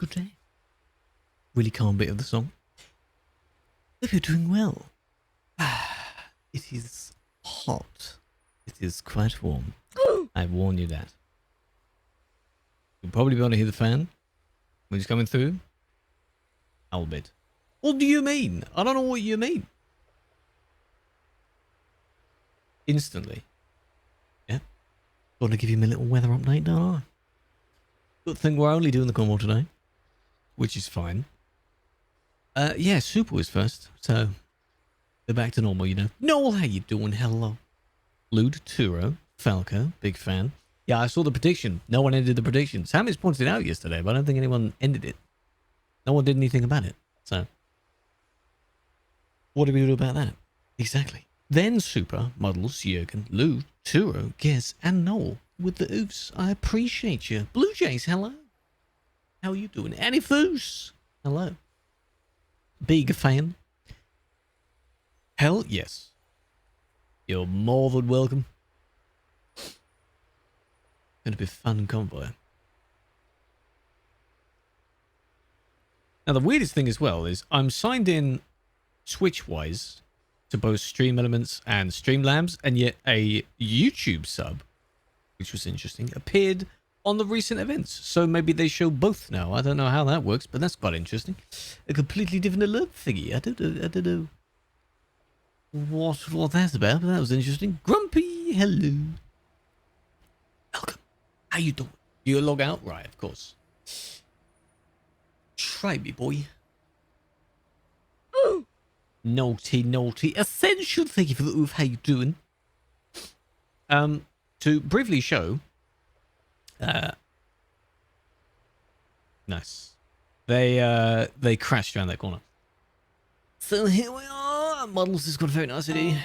Good day. Really calm bit of the song. Hope you're doing well. It is hot. It is quite warm. I warn you that. You'll probably be able to hear the fan when it's coming through. A bit. What do you mean? I don't know what you mean. Instantly. Yeah. Got to give you a little weather update, don't I? Good thing we're only doing the Convoy today, which is fine. Yeah, Super was first, so they're back to normal, you know. Noel, how you doing? Hello. Lude, Turo, Falco, big fan. Yeah, I saw the prediction. No one ended the prediction. Samus pointed it out yesterday, but I don't think anyone ended it. No one did anything about it. So, what do we do about that? Exactly. Then Super, Muddles, Jurgen, Lou, Turo, Gez, and Noel with the oofs. I appreciate you. Blue Jays, hello. How are you doing? Annie Foos, hello. Big fan. Hell yes. You're more than welcome. Gonna be a fun convoy. Now the weirdest thing as well is I'm signed in Switch-wise to both Stream Elements and Streamlabs, and yet a YouTube sub, which was interesting, appeared on the recent events. So maybe they show both now. I don't know how that works, but that's quite interesting. A completely different alert thingy. I don't know what that's about, but that was interesting. Grumpy, hello. Welcome. How you doing? You log out? Right, of course. Try me, boy. Oh. Naughty, naughty. Essential, thank you for the oof. How you doing? To briefly show... nice. They crashed around that corner. So here we are. Models has got a very nice idea.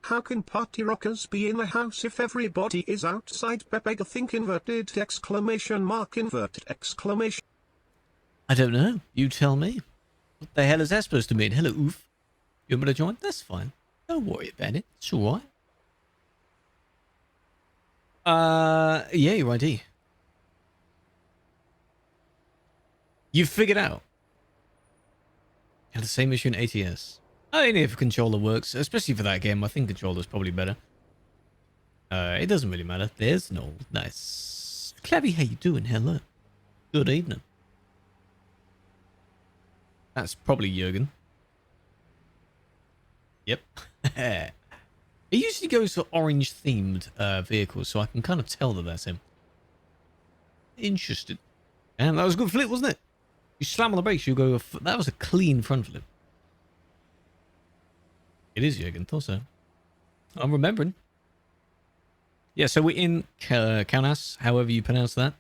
How can party rockers be in the house if everybody is outside? Beg think inverted exclamation mark inverted exclamation. I don't know. You tell me. What the hell is that supposed to mean? Hello, oof. You want me to join? That's fine. Don't worry about it. It's alright. Yeah, your ID. You figured out. You have the same issue in ATS. I mean, if controller works, especially for that game, I think controller's probably better. It doesn't really matter. There's no nice. Clavy, how you doing? Hello. Good evening. That's probably Jurgen. Yep. It usually goes for orange-themed vehicles, so I can kind of tell that that's him. Interesting. And that was a good flip, wasn't it? You slam on the brakes, you go... That was a clean front flip. It is Jurgen, thought so. I'm remembering. Yeah, so we're in Kaunas, however you pronounce that.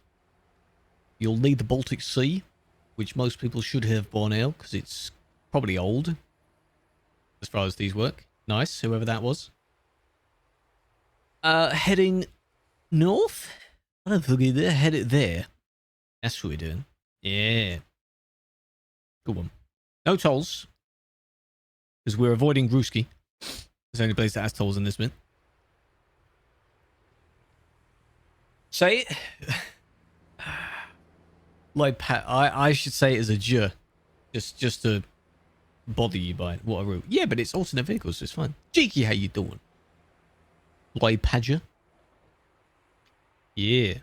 You'll need the Baltic Sea, which most people should have by now, because it's probably old, as far as these work. Nice, whoever that was. Heading north? I don't think they're headed there. That's what we're doing. Yeah. Good one. No tolls. Because we're avoiding Gruski. It's the only place that has tolls in this bit. Say it. Like, I should say it as a J. Just to bother you by it. What a route. Yeah, but it's alternate vehicles, so it's fine. Cheeky, how you doing? Like Padger. Yeah.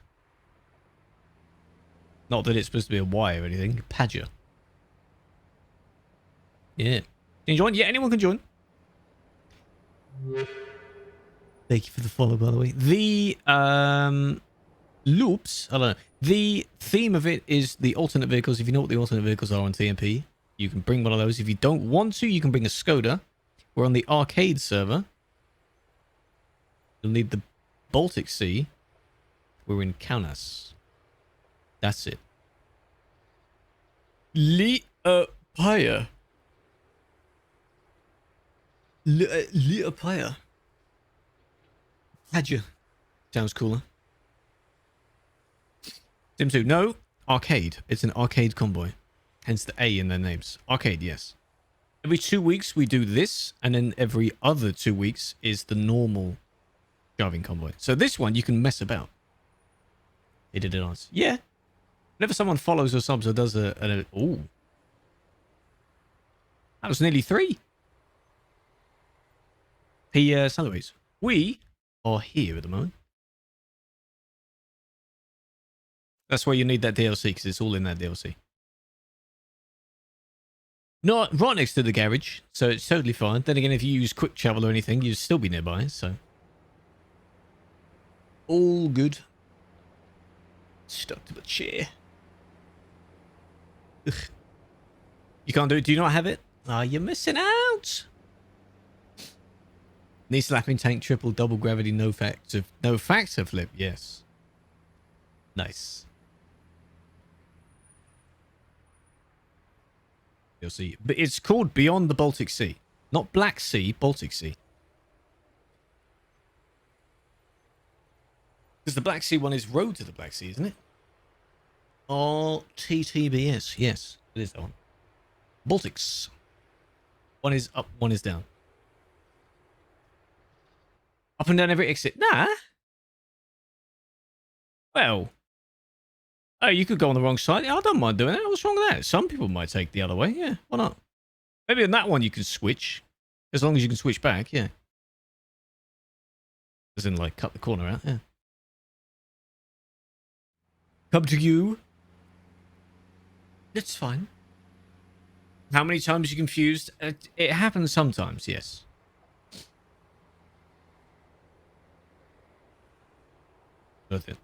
Not that it's supposed to be a Y or anything. Padger. Yeah. Can you join? Yeah, anyone can join. Thank you for the follow, by the way. The loops, I don't know. The theme of it is the alternate vehicles. If you know what the alternate vehicles are on TMP, you can bring one of those. If you don't want to, you can bring a Skoda. We're on the arcade server. You'll need the Baltic Sea. We're in Kaunas. That's it. Liepāja. Liepāja. Padger. Sounds cooler. Sim 2. No. Arcade. It's an arcade convoy. Hence the A in their names. Arcade, yes. Every 2 weeks we do this, and then every other 2 weeks is the normal driving convoy. So this one you can mess about. He did it nice. Yeah. Whenever someone follows or subs or does a ooh, that was nearly 3. Salaries. We are here at the moment. That's why you need that DLC, because it's all in that DLC. Not right next to the garage, so it's totally fine. Then again, if you use quick travel or anything, you'd still be nearby, so. All good. Stuck to the chair. Ugh. You can't do it. Do you not have it? Ah, you're missing out. Knee slapping tank, triple, double gravity, no factor flip. Yes. Nice. You'll see. But it's called Beyond the Baltic Sea. Not Black Sea, Baltic Sea. Because the Black Sea one is Road to the Black Sea, isn't it? Oh, TTBS. Yes, it is that one. Baltics. One is up, one is down. Up and down every exit. Nah. Well. Oh, you could go on the wrong side. Yeah, I don't mind doing that. What's wrong with that? Some people might take the other way. Yeah, why not? Maybe on that one you can switch. As long as you can switch back, yeah. As in, like, cut the corner out, yeah. Come to you. That's fine. How many times you confused? It happens sometimes, yes. Worth it.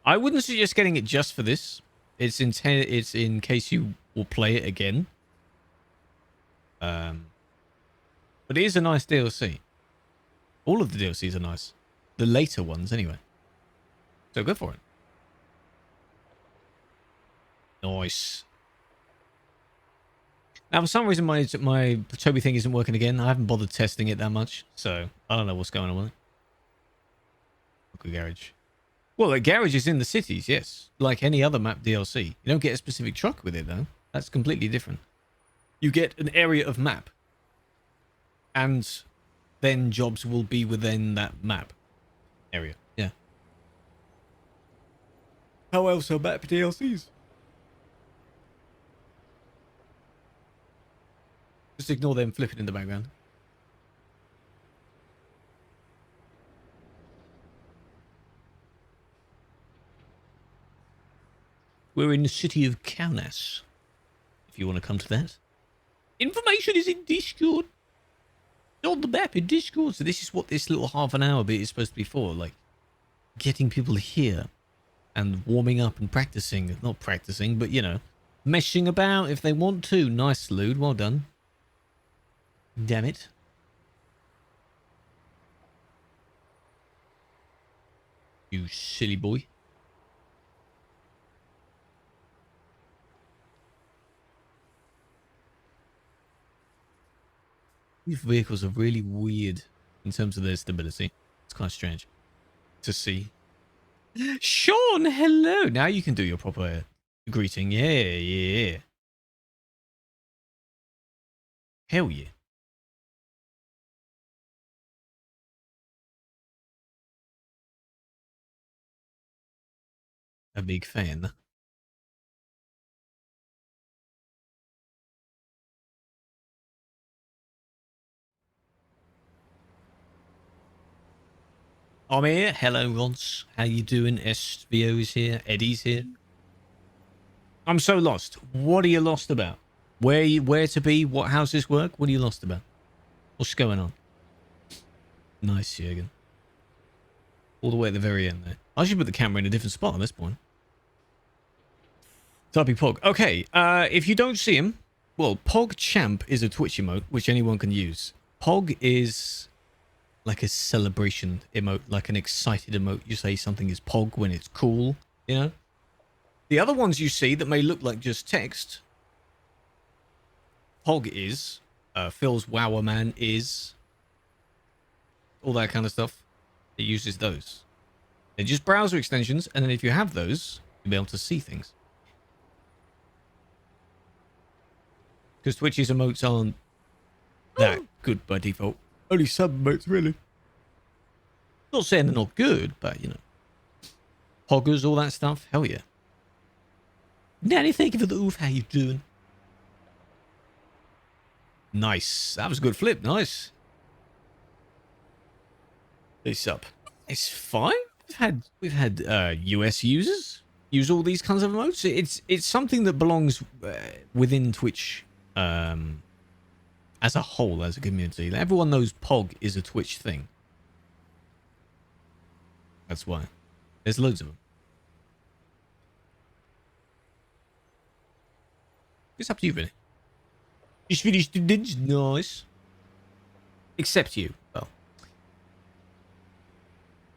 I wouldn't suggest getting it just for this. It's in case you will play it again. But it is a nice DLC. All of the DLCs are nice. The later ones, anyway. So go for it. Nice. Now, for some reason, my Toby thing isn't working again. I haven't bothered testing it that much, so I don't know what's going on with it. Look at garage. Well, the garage is in the cities, yes. Like any other map DLC. You don't get a specific truck with it, though. That's completely different. You get an area of map. And then jobs will be within that map area. Yeah. How else are map DLCs? Just ignore them flipping in the background. We're in the city of Kaunas, if you want to come to that. Information is in Discord. On the map in Discord. So this is what this little half an hour bit is supposed to be for. Like, getting people here and warming up and practicing. Not practicing, but, you know, meshing about if they want to. Nice, Lude. Well done. Damn it. You silly boy. These vehicles are really weird in terms of their stability. It's kind of strange to see. Sean, hello. Now you can do your proper greeting. Yeah. Hell yeah. A big fan. I'm here. Hello, Rons. How you doing? SVO is here. Eddie's here. I'm so lost. What are you lost about? Where to be? What houses work? What are you lost about? What's going on? Nice, Jürgen. All the way at the very end there. I should put the camera in a different spot at this point. Typing Pog. Okay, if you don't see him, well, Pog Champ is a Twitch emote, which anyone can use. Pog is like a celebration emote, like an excited emote. You say something is Pog when it's cool, you know? The other ones you see that may look like just text, Pog is, Phil's Wowerman is, all that kind of stuff. It uses those. They're just browser extensions, and then if you have those, you'll be able to see things. Because Twitch's emotes aren't that good by default. Only some emotes, really. Not saying they're not good, but, you know. Poggers, all that stuff, hell yeah. Nanny, thank you for the oof. How you doing? Nice. That was a good flip. Nice. This up. It's fine. We've had US users use all these kinds of emotes. It's something that belongs within Twitch as a whole, as a community. Everyone knows Pog is a Twitch thing. That's why. There's loads of them. It's up to you, really. Just finished the dinge. Nice. Except you. Well.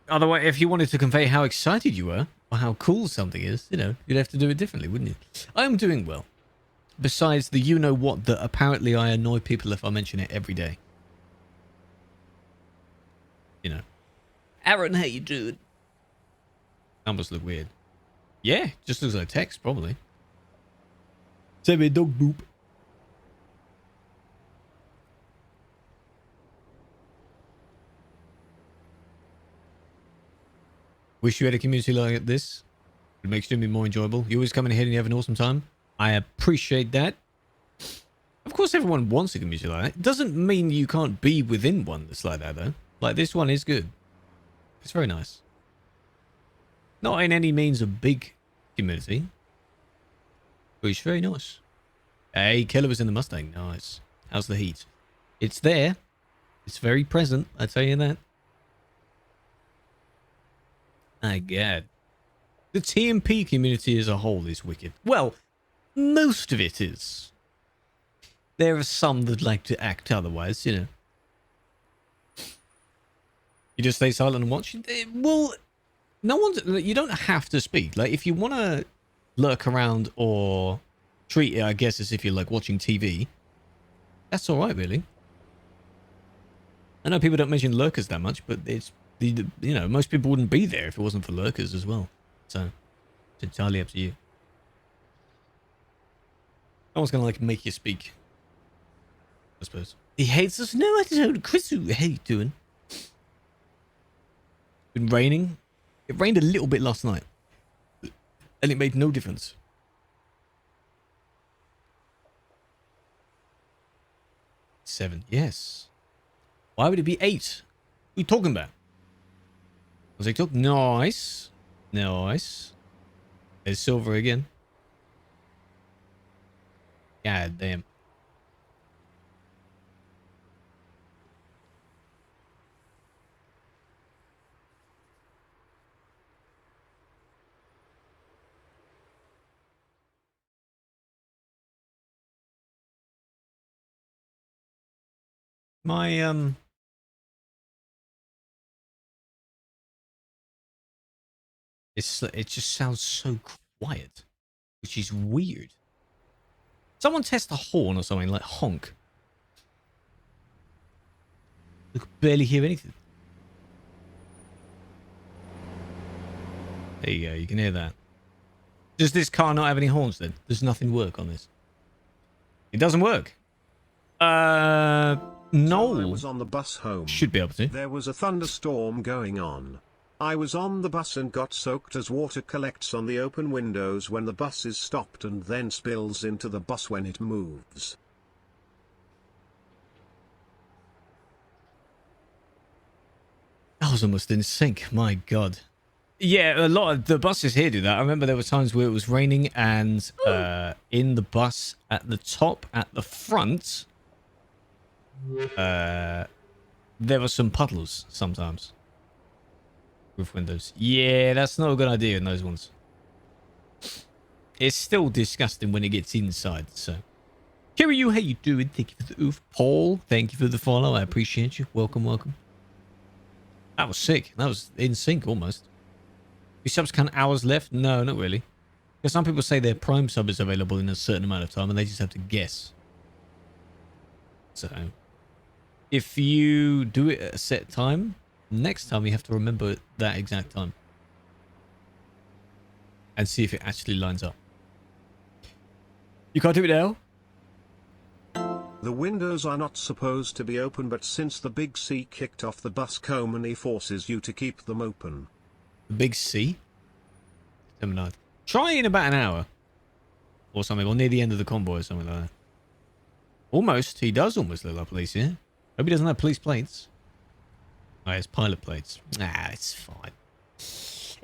Otherwise, if you wanted to convey how excited you were, or how cool something is, you know, you'd have to do it differently, wouldn't you? I am doing well. Besides the you-know-what that apparently I annoy people if I mention it every day. You know. Aaron, how you doing? That must look weird. Yeah, just looks like text, probably. Say me dog boop. Wish you had a community like this. It makes streaming more enjoyable. You always come in here and you have an awesome time. I appreciate that. Of course, everyone wants a community like that. It doesn't mean you can't be within one that's like that, though. Like, this one is good. It's very nice. Not in any means a big community. But it's very nice. Hey, Keller was in the Mustang. Nice. How's the heat? It's there. It's very present, I tell you that. My God. The TMP community as a whole is wicked. Well, most of it is. There are some that like to act otherwise, you know. You just stay silent and watch. Well, no one's... You don't have to speak. Like, if you want to lurk around or treat it, I guess, as if you're, like, watching TV, that's all right, really. I know people don't mention lurkers that much, but it's... you know, most people wouldn't be there if it wasn't for lurkers as well. So, it's entirely up to you. No one's going to, like, make you speak. I suppose. He hates us? No, I don't. Krew, how you doing? Been raining. It rained a little bit last night. And it made no difference. Seven. Yes. Why would it be 8? What are you talking about? Was I talking? Nice. Nice. There's silver again. God damn. My, it just sounds so quiet, which is weird. Someone test a horn or something, like honk. You could barely hear anything. There you go, you can hear that. Does this car not have any horns then? Does nothing work on this? It doesn't work. No. I was on the bus home. Should be able to. There was a thunderstorm going on. I was on the bus and got soaked as water collects on the open windows when the bus is stopped and then spills into the bus when it moves. I was almost in sync. My God. Yeah, a lot of the buses here do that. I remember there were times where it was raining and in the bus at the top, at the front, there were some puddles sometimes. Roof windows. Yeah, that's not a good idea in those ones. It's still disgusting when it gets inside, so. Kiryu, how you doing? Thank you for the oof. Paul, thank you for the follow. I appreciate you. Welcome, welcome. That was sick. That was in sync almost. Any subs count hours left? No, not really. Because some people say their Prime sub is available in a certain amount of time and they just have to guess. So, if you do it at a set time, next time you have to remember that exact time. And see if it actually lines up. You can't do it now? The windows are not supposed to be open, but since the big C kicked off the bus, Comany forces you to keep them open. The big C? Try in about an hour. or something, or near the end of the convoy or something like that. Almost. He does almost look like police here. Hope he doesn't have police plates. Oh, it's pilot plates. Nah, it's fine.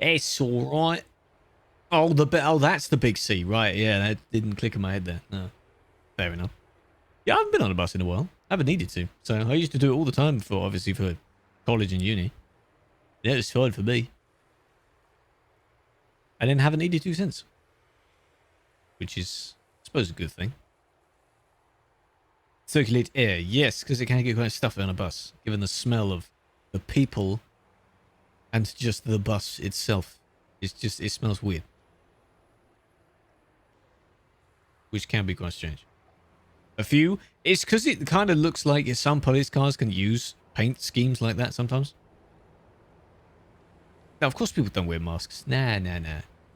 It's all right. Oh, that's the big C, right? Yeah, that didn't click in my head there. No, fair enough. Yeah, I haven't been on a bus in a while. I haven't needed to. So I used to do it all the time for, obviously, for college and uni. Yeah, it's fine for me. I didn't haven't needed to since, which is, I suppose, a good thing. Circulate air, yes, because it can get quite stuffy on a bus, given the smell of the people and just the bus itself. It smells weird, which can be quite strange. It's because it kind of looks like some police cars can use paint schemes like that sometimes. Now, of course, people don't wear masks. Nah.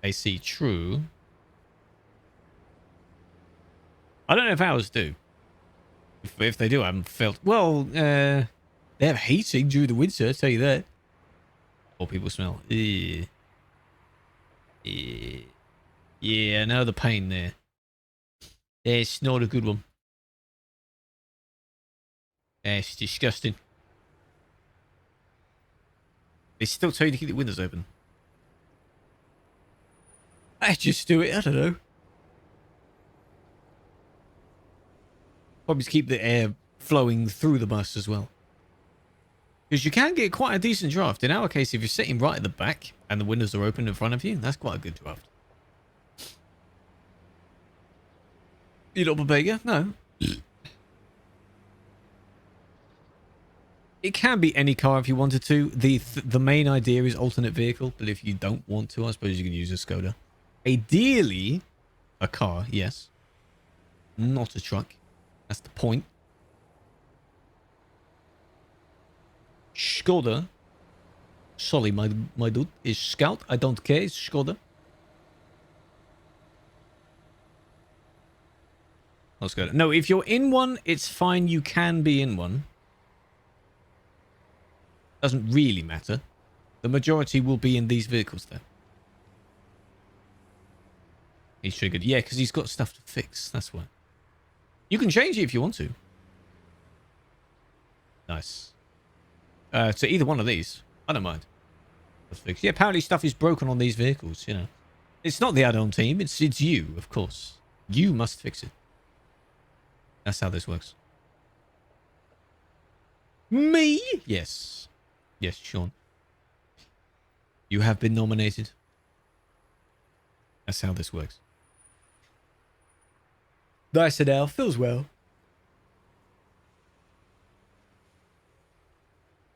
I see. True. I don't know if ours do. If they do, I haven't felt... Well, they have heating during the winter, I'll tell you that. Or people smell. Yeah, I know the pain there. It's not a good one. It's disgusting. They still tell you to keep the windows open. I just do it, I don't know. Probably to keep the air flowing through the bus as well. Because you can get quite a decent draft. In our case, if you're sitting right at the back and the windows are open in front of you, that's quite a good draft. You not Babega? No. It can be any car if you wanted to. The main idea is alternate vehicle, but if you don't want to, I suppose you can use a Skoda. Ideally, a car, yes. Not a truck. That's the point. Skoda. Sorry, my dude. Is Scout. I don't care. It's Skoda. Oh, Skoda. No, if you're in one, it's fine. You can be in one. Doesn't really matter. The majority will be in these vehicles, though. He's triggered. Yeah, because he's got stuff to fix. That's why. You can change it if you want to. Nice. So either one of these. I don't mind. Yeah, apparently stuff is broken on these vehicles, you know. It's not the add-on team. It's you, of course. You must fix it. That's how this works. Me? Yes. Yes, Sean. You have been nominated. That's how this works. Nice and Al. Feels well.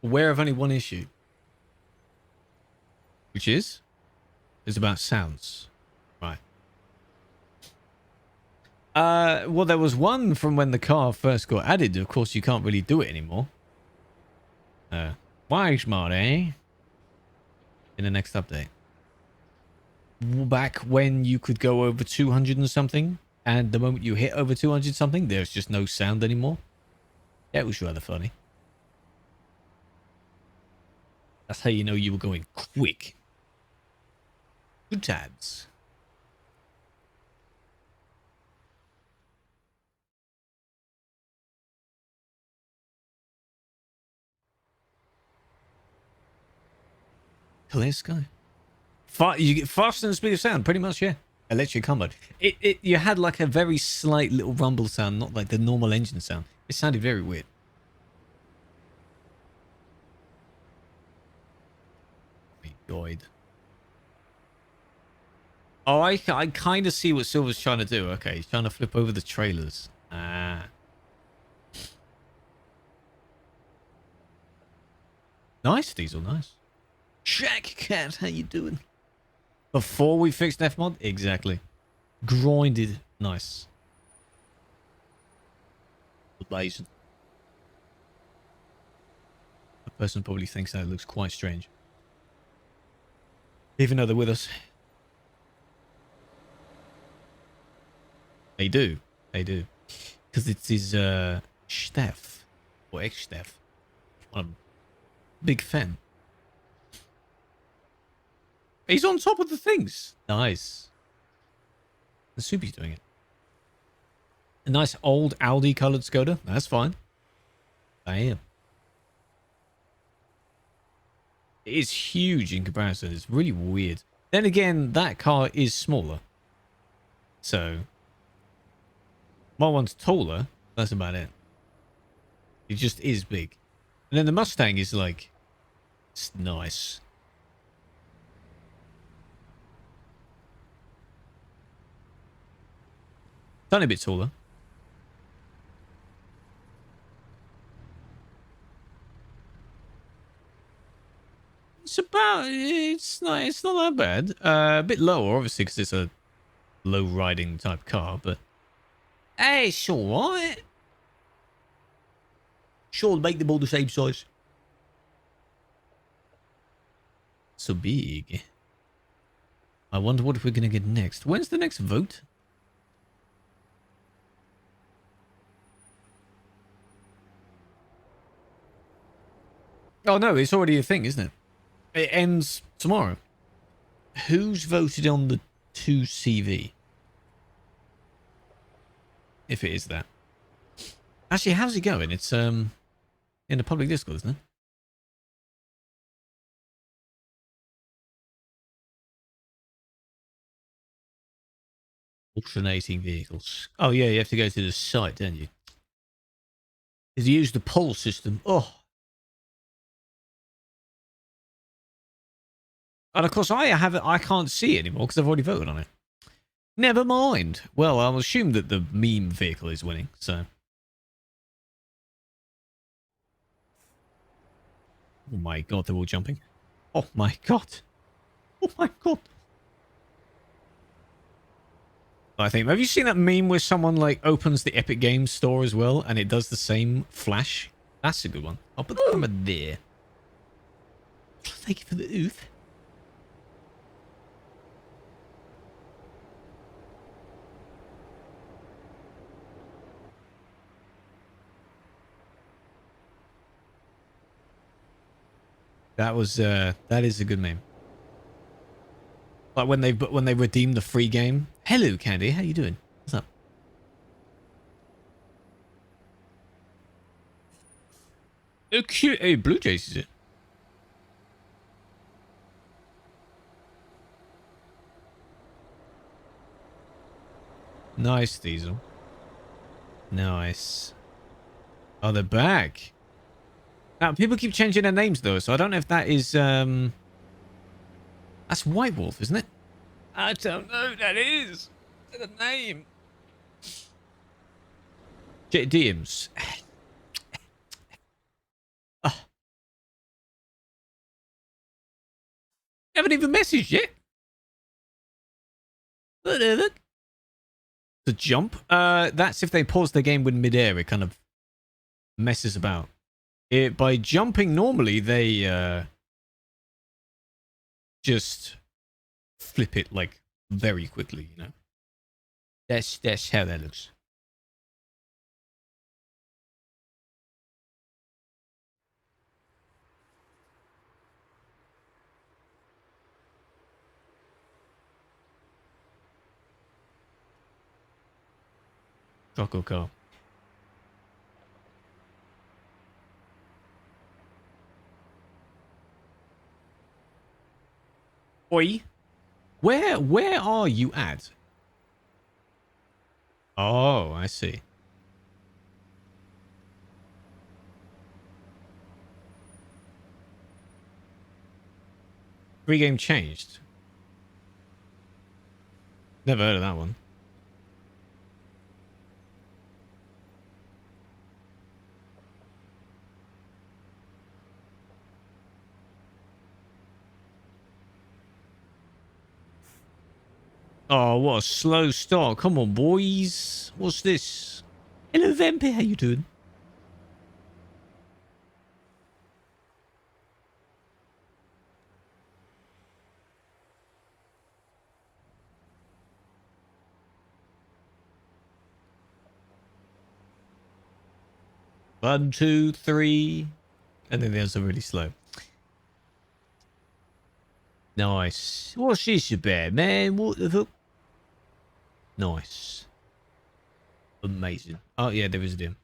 Aware of only one issue. Which is about sounds. Right. Well, there was one from when the car first got added. Of course, you can't really do it anymore. Why smart, eh? In the next update. Back when you could go over 200 and something, and the moment you hit over 200 something, there's just no sound anymore. Yeah, it was rather funny. That's how you know you were going quick. Good times. Clear sky. You get faster than the speed of sound, pretty much, yeah. Electric combo. You had like a very slight little rumble sound, not like the normal engine sound. It sounded very weird. My God. Oh, I kind of see what Silver's trying to do. Okay, he's trying to flip over the trailers. Ah. Nice, Diesel, nice. Shack Cat, how you doing? Before we fixed F-Mod? Exactly. Grinded. Nice. Blazing. The person probably thinks that looks quite strange. Even though they're with us. They do. They do. Because it's his, Steph. Or ex-Steph. Big fan. He's on top of the things. Nice. The Soupy's doing it. A nice old Aldi coloured Skoda. That's fine. Damn. It is huge in comparison. It's really weird. Then again, that car is smaller. So, my one's taller. That's about it. It just is big. And then the Mustang is like, it's nice. Tiny bit taller. It's not that bad. A bit lower, obviously, because it's a low riding type car, but hey, it's alright. Sure, make them all the same size. So big. I wonder what we're gonna get next. When's the next vote? Oh no, it's already a thing, isn't it? It ends tomorrow. Who's voted on the 2CV? If it is that. Actually, how's it going? It's in the public Discord, isn't it? Alternating vehicles. Oh yeah, you have to go to the site, don't you? Is you use the poll system. Oh. And of course I can't see it anymore because I've already voted on it. Never mind. Well, I'll assume that the meme vehicle is winning, so. Oh my god, they're all jumping. Oh my god. Oh my god. I think, have you seen that meme where someone like opens the Epic Games store as well and it does the same flash? That's a good one. I'll put the camera there. Thank you for the oof. That is a good meme. Like when they redeem the free game. Hello, Candy. How you doing? What's up? Oh, cute. Hey, Blue Jays is it? Nice, Diesel. Nice. Oh, they're back. Now, people keep changing their names, though, so I don't know if that is, that's White Wolf, isn't it? I don't know who that is. The name. DMs. Oh. Haven't even messaged yet. Look. The jump? That's if they pause the game with midair. It kind of messes about. By jumping normally, they just flip it like very quickly, you know. That's how that looks. Choco car. Oi. Where are you at? Oh, I see. Free game changed. Never heard of that one. Oh, what a slow start. Come on, boys. What's this? Hello, Vampire. How you doing? One, two, three. And then there's a really slow. Nice. What's this about, man? What the fuck? Nice. Amazing. Oh, yeah, there is a dim.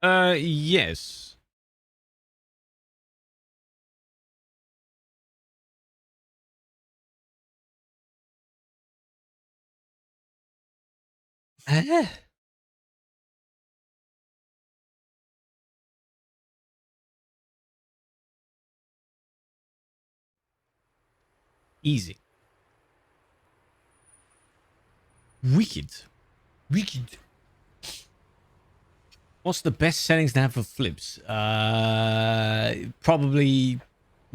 Yes. Easy. Wicked. Wicked. What's the best settings to have for flips? Probably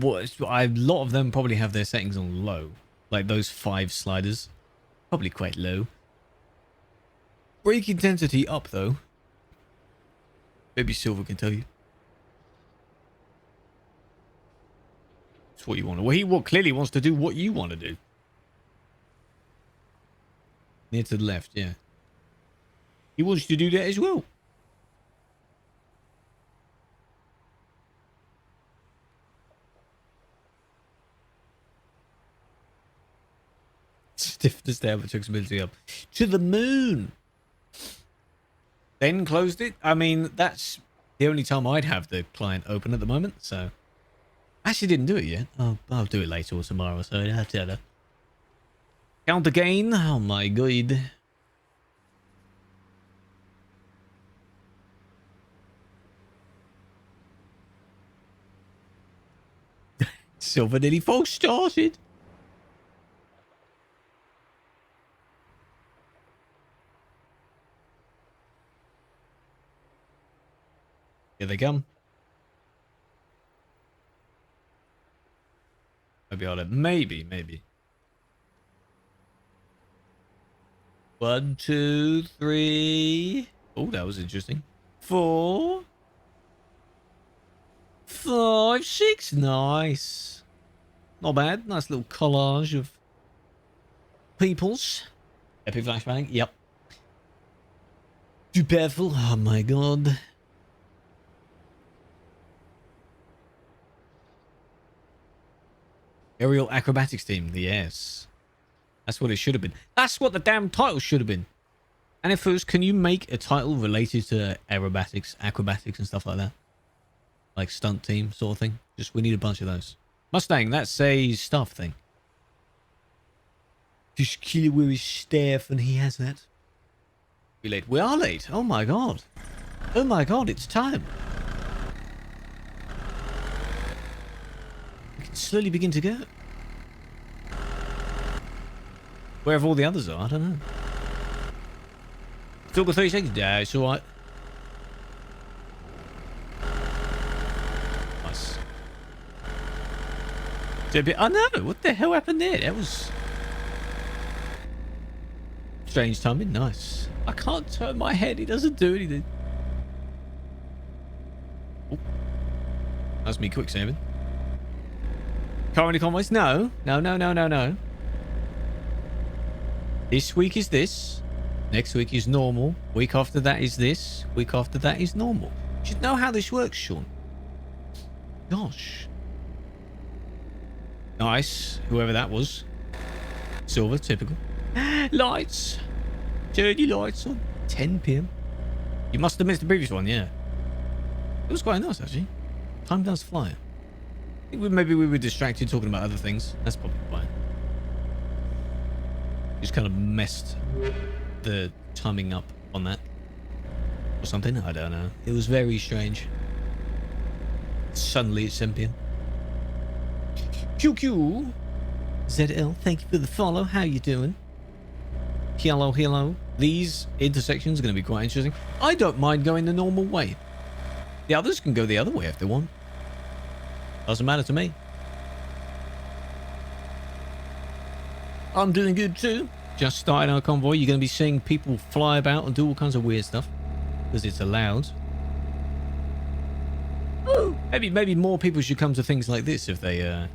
a lot of them probably have their settings on low. Like those 5 sliders. Probably quite low. Brake intensity up though. Maybe Silver can tell you. It's what you want to. Well, he clearly wants to do what you want to do. Near to the left, yeah. He wants you to do that as well. Stiffness down, but flexibility up. To the moon. Then closed it. I mean, that's the only time I'd have the client open at the moment, so. I actually didn't do it yet. I'll do it later or tomorrow, so I have to. Count again. Oh my god. Silver nearly false started. Here they come. Maybe I'll have, maybe. 1, 2, 3. Oh, that was interesting. 4, 5, 6. Nice. Not bad. Nice little collage of peoples. Epic flashbang. Yep. Too powerful. Oh my god. Aerial acrobatics team. Yes. That's what it should have been. That's what the damn title should have been. And if it was, can you make a title related to aerobatics, acrobatics and stuff like that? Like stunt team sort of thing? Just, we need a bunch of those. Mustang, that's a staff thing. Just kill it with his staff and he has that. We're late. We are late. Oh my god. Oh my god, it's time. We can slowly begin to go. Wherever all the others are, I don't know. Still got 30 seconds? Yeah, it's alright. Nice. I know. What the hell happened there? That was strange timing. Nice. I can't turn my head. It doesn't do anything. Oh. That's me quick saving. Currently convoys? No. No. This week is this. Next week is normal. Week after that is this. Week after that is normal. You should know how this works, Sean. Gosh. Nice. Whoever that was. Silver, typical. Lights. Turn your lights on. 10 p.m. You must have missed the previous one, yeah. It was quite nice, actually. Time does fly. I think maybe we were distracted talking about other things. That's probably fine. Just kind of messed the timing up on that. Or something. I don't know. It was very strange. Suddenly it's 10 p.m. QQ. ZL, thank you for the follow. How you doing? Hello. These intersections are going to be quite interesting. I don't mind going the normal way. The others can go the other way if they want. Doesn't matter to me. I'm doing good too. Just started our convoy. You're going to be seeing people fly about and do all kinds of weird stuff. Because it's allowed. Ooh. Maybe more people should come to things like this if they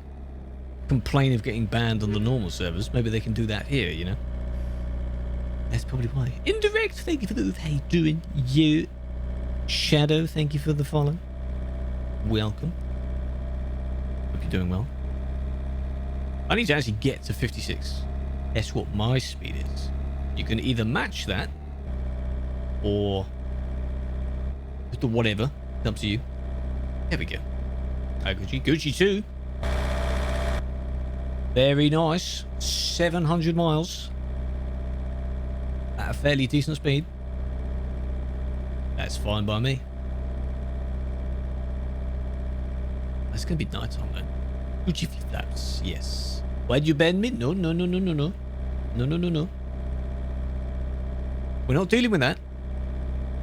complain of getting banned on the normal servers. Maybe they can do that here, you know? That's probably why. Indirect, thank you for the... How you doing? You. Shadow, thank you for the follow. welcome. Hope you're doing well. I need to actually get to 56. That's what my speed is. You can either match that or do whatever. It's up to you. There we go. Hi, Gucci. Gucci 2. Very nice. 700 miles at a fairly decent speed. That's fine by me. It's gonna be night time though. Gucci flaps, yes. Why'd you ban me? No. No. We're not dealing with that.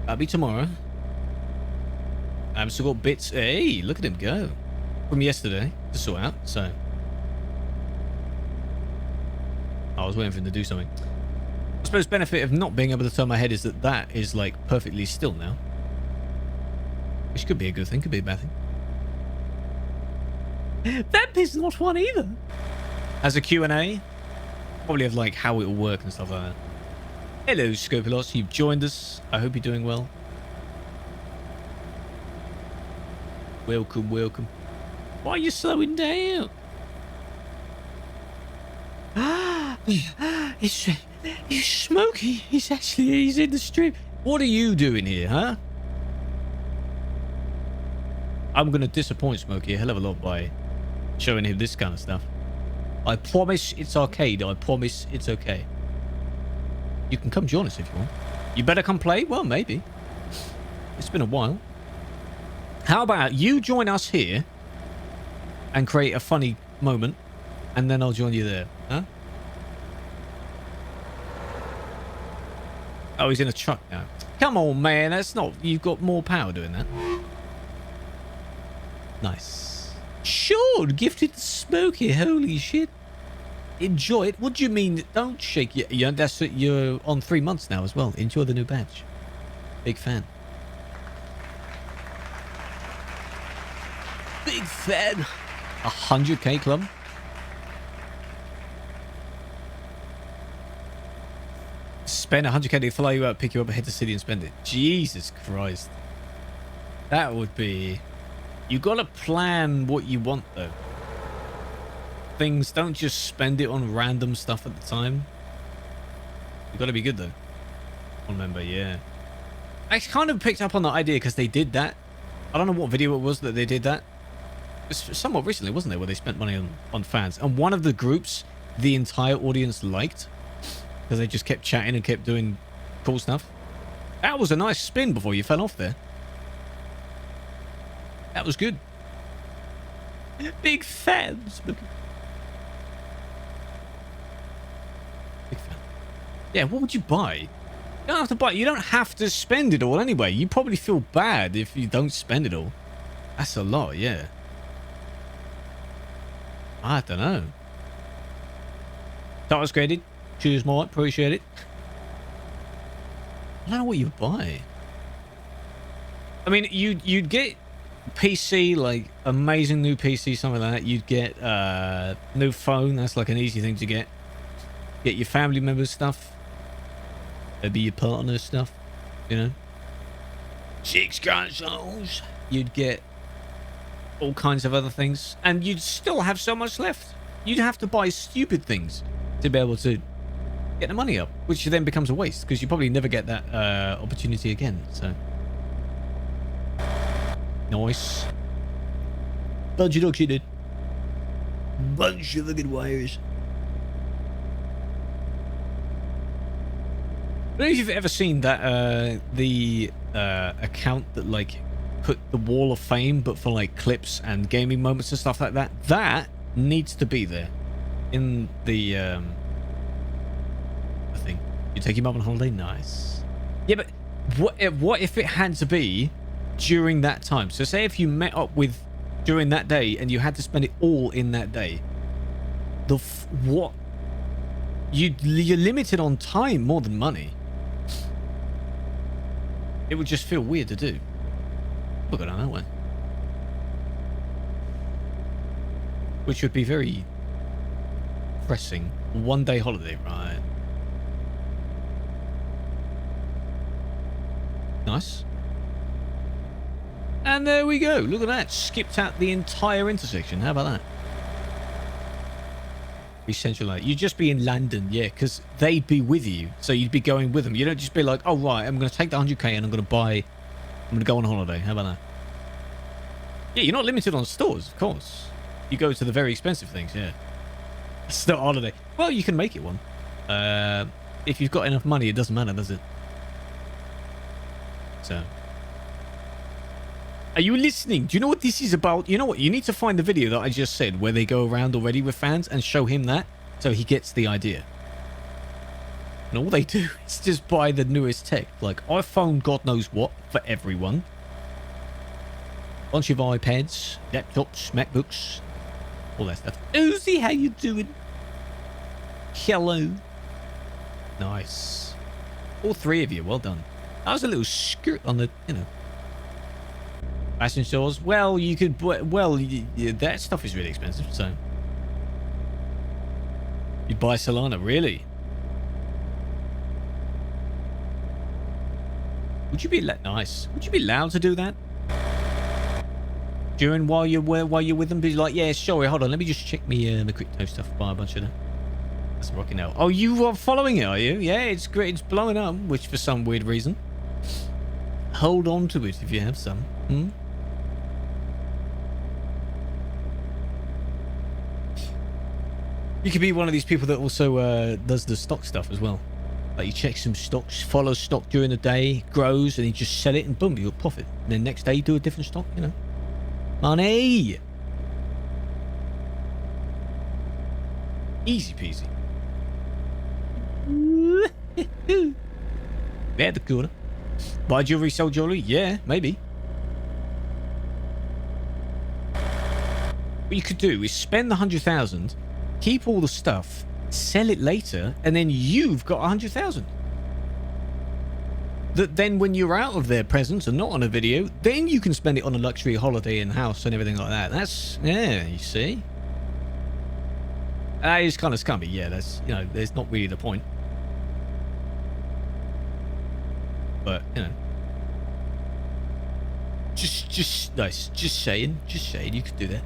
That'll be tomorrow. I've still got bits. Hey, look at him go. From yesterday to sort out, so. I was waiting for him to do something. I suppose benefit of not being able to turn my head is that that is like perfectly still now. Which could be a good thing, could be a bad thing. That bit's not one either. As a Q&A, probably of like how it will work and stuff like that. Hello, Scopilos, you've joined us. I hope you're doing well. Welcome, welcome. Why are you slowing down? It's Smokey. He's in the stream. What are you doing here, huh? I'm gonna disappoint Smokey a hell of a lot by showing him this kind of stuff. I promise it's arcade. I promise it's okay. You can come join us if you want. You better come play? Well, maybe. It's been a while. How about you join us here and create a funny moment, and then I'll join you there, huh? Oh, he's in a truck now. Come on, man. That's not... You've got more power doing that. Nice. Sure, gifted Smokey. Holy shit. Enjoy it. What do you mean? Don't shake your... Yeah, that's it. You're on 3 months now as well. Enjoy the new badge. Big fan. Big fan. 100k club. Spend 100k to fly you out, pick you up, head to city and spend it. Jesus Christ. That would be... You gotta plan what you want though. Things, don't just spend it on random stuff at the time. You gotta be good though. Remember, yeah. I kind of picked up on that idea because they did that. I don't know what video it was that they did that. It was somewhat recently, wasn't it, where they spent money on fans. And one of the groups the entire audience liked because they just kept chatting and kept doing cool stuff. That was a nice spin before you fell off there. That was good. Big fans. Big fan. Yeah, what would you buy? You don't have to buy. You don't have to spend it all anyway. You probably feel bad if you don't spend it all. That's a lot, yeah. I don't know. That was graded. Cheers, mate. Appreciate it. I don't know what you buy. I mean, you'd get PC, like amazing new PC, something like that. You'd get new phone. That's like an easy thing to get. Get your family members stuff. Maybe your partner stuff. You know. 6 consoles. You'd get all kinds of other things, and you'd still have so much left. You'd have to buy stupid things to be able to get the money up, which then becomes a waste because you probably never get that opportunity again. So nice. Bunch of dog shit, dude. Bunch of fucking wires. I don't know if you've ever seen that the account that like put the wall of fame but for like clips and gaming moments and stuff like that. That needs to be there in the I think you take your mum on holiday. Nice. Yeah, but what if it had to be during that time? So say if you met up with during that day and you had to spend it all in that day, what you're limited on time more than money. It would just feel weird to do. Look at it that way. Which would be very pressing. 1 day holiday, right? Nice. And there we go. Look at that. Skipped out the entire intersection. How about that? Be centralized. You'd just be in London, yeah, because they'd be with you. So you'd be going with them. You don't just be like, oh, right, I'm going to take the 100k and I'm going to go on holiday. How about that? Yeah, you're not limited on stores, of course. You go to the very expensive things, yeah. It's not holiday. Well, you can make it one. If you've got enough money, it doesn't matter, does it? So... Are you listening? Do you know what this is about? You know what? You need to find the video that I just said where they go around already with fans and show him that so he gets the idea. And all they do is just buy the newest tech. Like iPhone God knows what for everyone. Bunch of iPads, laptops, MacBooks, all that stuff. Uzi, how you doing? Hello. Nice. All three of you, well done. That was a little skirt on the, you know. Fashion stores. Well, you could. Well, that stuff is really expensive. So you buy Solana, really? Would you be nice? Would you be allowed to do that during while you're with them? Be like, yeah, sorry, hold on, let me just check me the crypto stuff. Buy a bunch of them. That's rocking out. Oh, you are following it, are you? Yeah, it's great. It's blowing up, which for some weird reason. Hold on to it if you have some. Hmm. You could be one of these people that also does the stock stuff as well. Like you check some stocks, follow stock during the day, grows, and you just sell it, and boom, you got profit. And then next day, you do a different stock, you know. Money! Easy peasy. Yeah, the corner. Buy jewelry, sell jewelry? Yeah, maybe. What you could do is spend the 100,000, keep all the stuff, sell it later, and then you've got 100,000. That then when you're out of their presence and not on a video, then you can spend it on a luxury holiday and house and everything like that. That's, yeah, you see? It's kind of scummy, yeah, that's, you know, there's not really the point. But, you know. Just nice. Just saying, you could do that.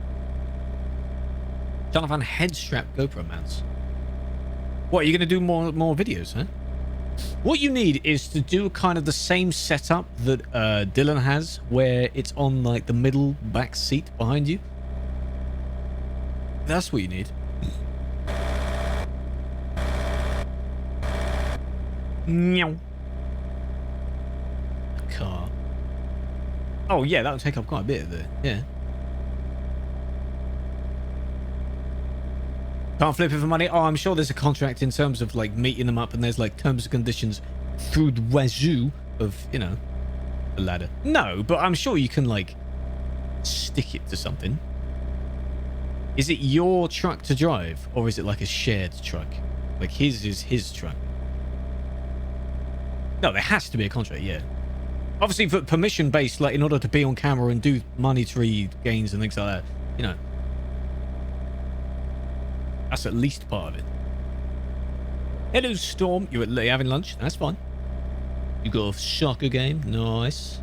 Jonathan head strap GoPro mounts. What, are you going to do more videos, huh? What you need is to do kind of the same setup that Dylan has, where it's on like the middle back seat behind you. That's what you need. Meow. Car. Oh yeah, that'll take up quite a bit of it. Yeah. Can't flip it for money. Oh, I'm sure there's a contract in terms of like meeting them up, and there's like terms and conditions through the wazoo of, you know, the ladder. No, but I'm sure you can like stick it to something. Is it your truck to drive, or is it like a shared truck? Like his is his truck. No, there has to be a contract, yeah. Obviously for permission based, like in order to be on camera and do monetary gains and things like that, you know. That's at least part of it. Hello, Storm. You're having lunch? That's fine. You got a soccer game? Nice.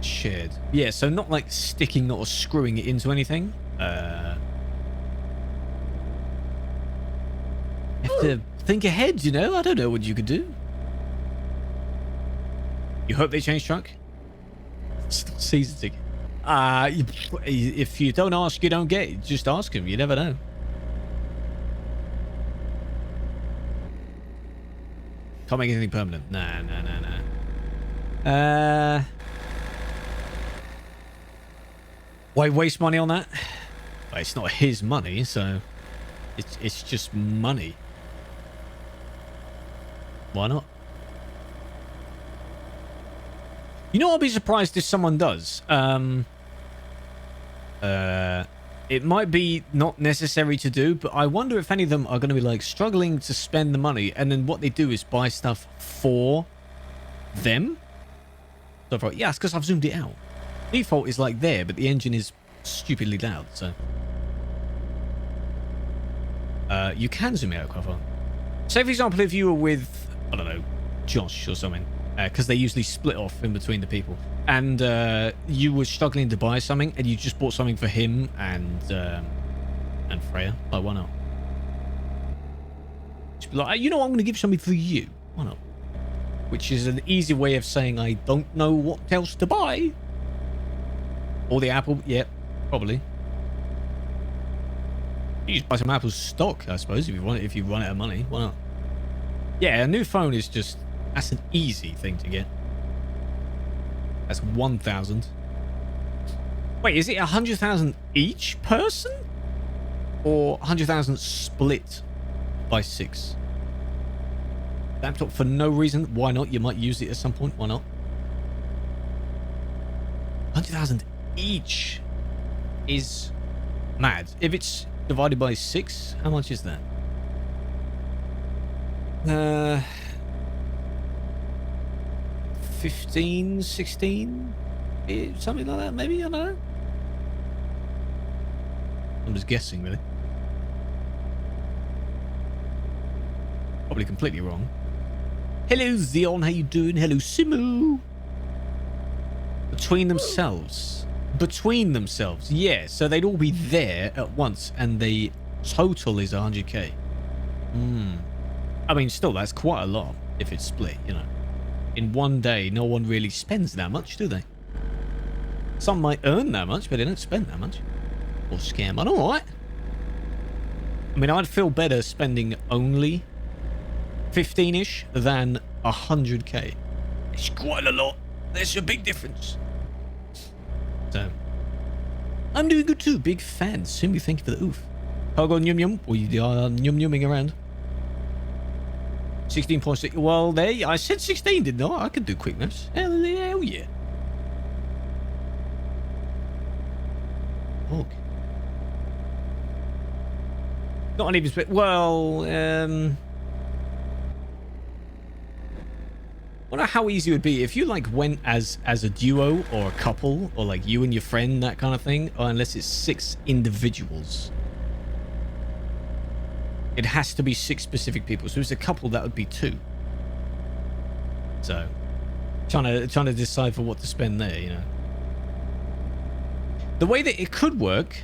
Shared. Yeah, so not like sticking or screwing it into anything. You have to think ahead, you know? I don't know what you could do. You hope they change truck? Season ticket. If you don't ask, you don't get. Just ask him. You never know. Can't make anything permanent. Nah. Why waste money on that? Well, it's not his money, so it's just money. Why not? You know, I'll be surprised if someone does. It might be not necessary to do, but I wonder if any of them are going to be like struggling to spend the money, and then what they do is buy stuff for them. So I thought, yeah, it's because I've zoomed it out. Default is like there, but the engine is stupidly loud, so you can zoom it out quite far. Say for example, if you were with, I don't know, Josh or something, because they usually split off in between the people. And you were struggling to buy something, and you just bought something for him and Freya. Like, why not? Just be like, you know what, I'm going to give something for you. Why not? Which is an easy way of saying I don't know what else to buy. Or the apple, yeah, probably. You just buy some Apple stock, I suppose, if you want it, if you run out of money. Why not? Yeah, a new phone is just, that's an easy thing to get. That's 1,000. Wait, is it 100,000 each person? Or 100,000 split by 6? Laptop for no reason. Why not? You might use it at some point. Why not? 100,000 each is mad. If it's divided by 6, how much is that? 15, 16? Something like that, maybe? I don't know. I'm just guessing, really. Probably completely wrong. Hello, Xeon. How you doing? Hello, Simu. Between themselves. Between themselves. Yeah, so they'd all be there at once, and the total is 100k. I mean, still, that's quite a lot if it's split, you know. In one day, no one really spends that much, do they? Some might earn that much, but they don't spend that much. Or scam. I don't know, right? I mean, I'd feel better spending only 15-ish than 100k. It's quite a lot. There's a big difference. So, I'm doing good too. Big fan. Simby, thank you for the oof. Pogo Nyum Nyum. We are Nyum-Nyumming around. 16.6. Well, there. I said 16, didn't I? I could do quick maths. Hell yeah. Okay. Not an even split. Well, I wonder how easy it would be if you like went as a duo or a couple, or like you and your friend, that kind of thing, or unless it's 6 individuals. It has to be 6 specific people. So if it's a couple, that would be 2. So trying to decipher what to spend there, you know. The way that it could work,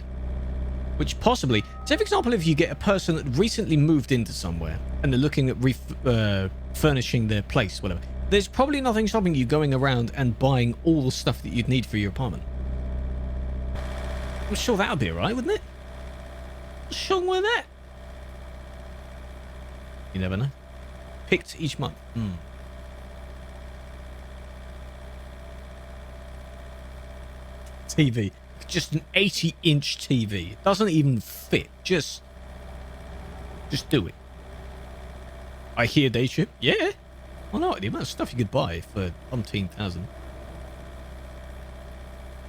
which possibly, say for example, if you get a person that recently moved into somewhere and they're looking at furnishing their place, whatever. There's probably nothing stopping you going around and buying all the stuff that you'd need for your apartment. I'm sure that would be alright, wouldn't it? What's wrong with that? You never know. Picked each month. TV. Just an 80-inch TV. It doesn't even fit. Just do it. I hear day trip. Yeah. Why not? The amount of stuff you could buy for 1,000.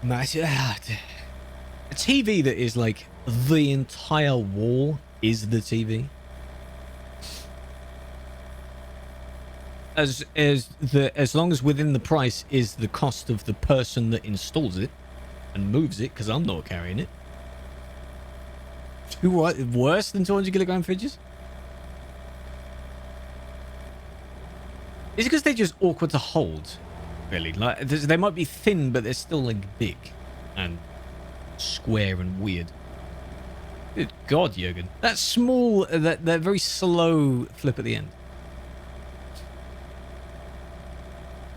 Nice. A TV that is like the entire wall is the TV. As long as within the price is the cost of the person that installs it and moves it, because I'm not carrying it. Worse than 200 kilogram fridges? Is it because they're just awkward to hold? Really? Like, they might be thin, but they're still like big and square and weird. Good God, Jürgen. That small, that very slow flip at the end.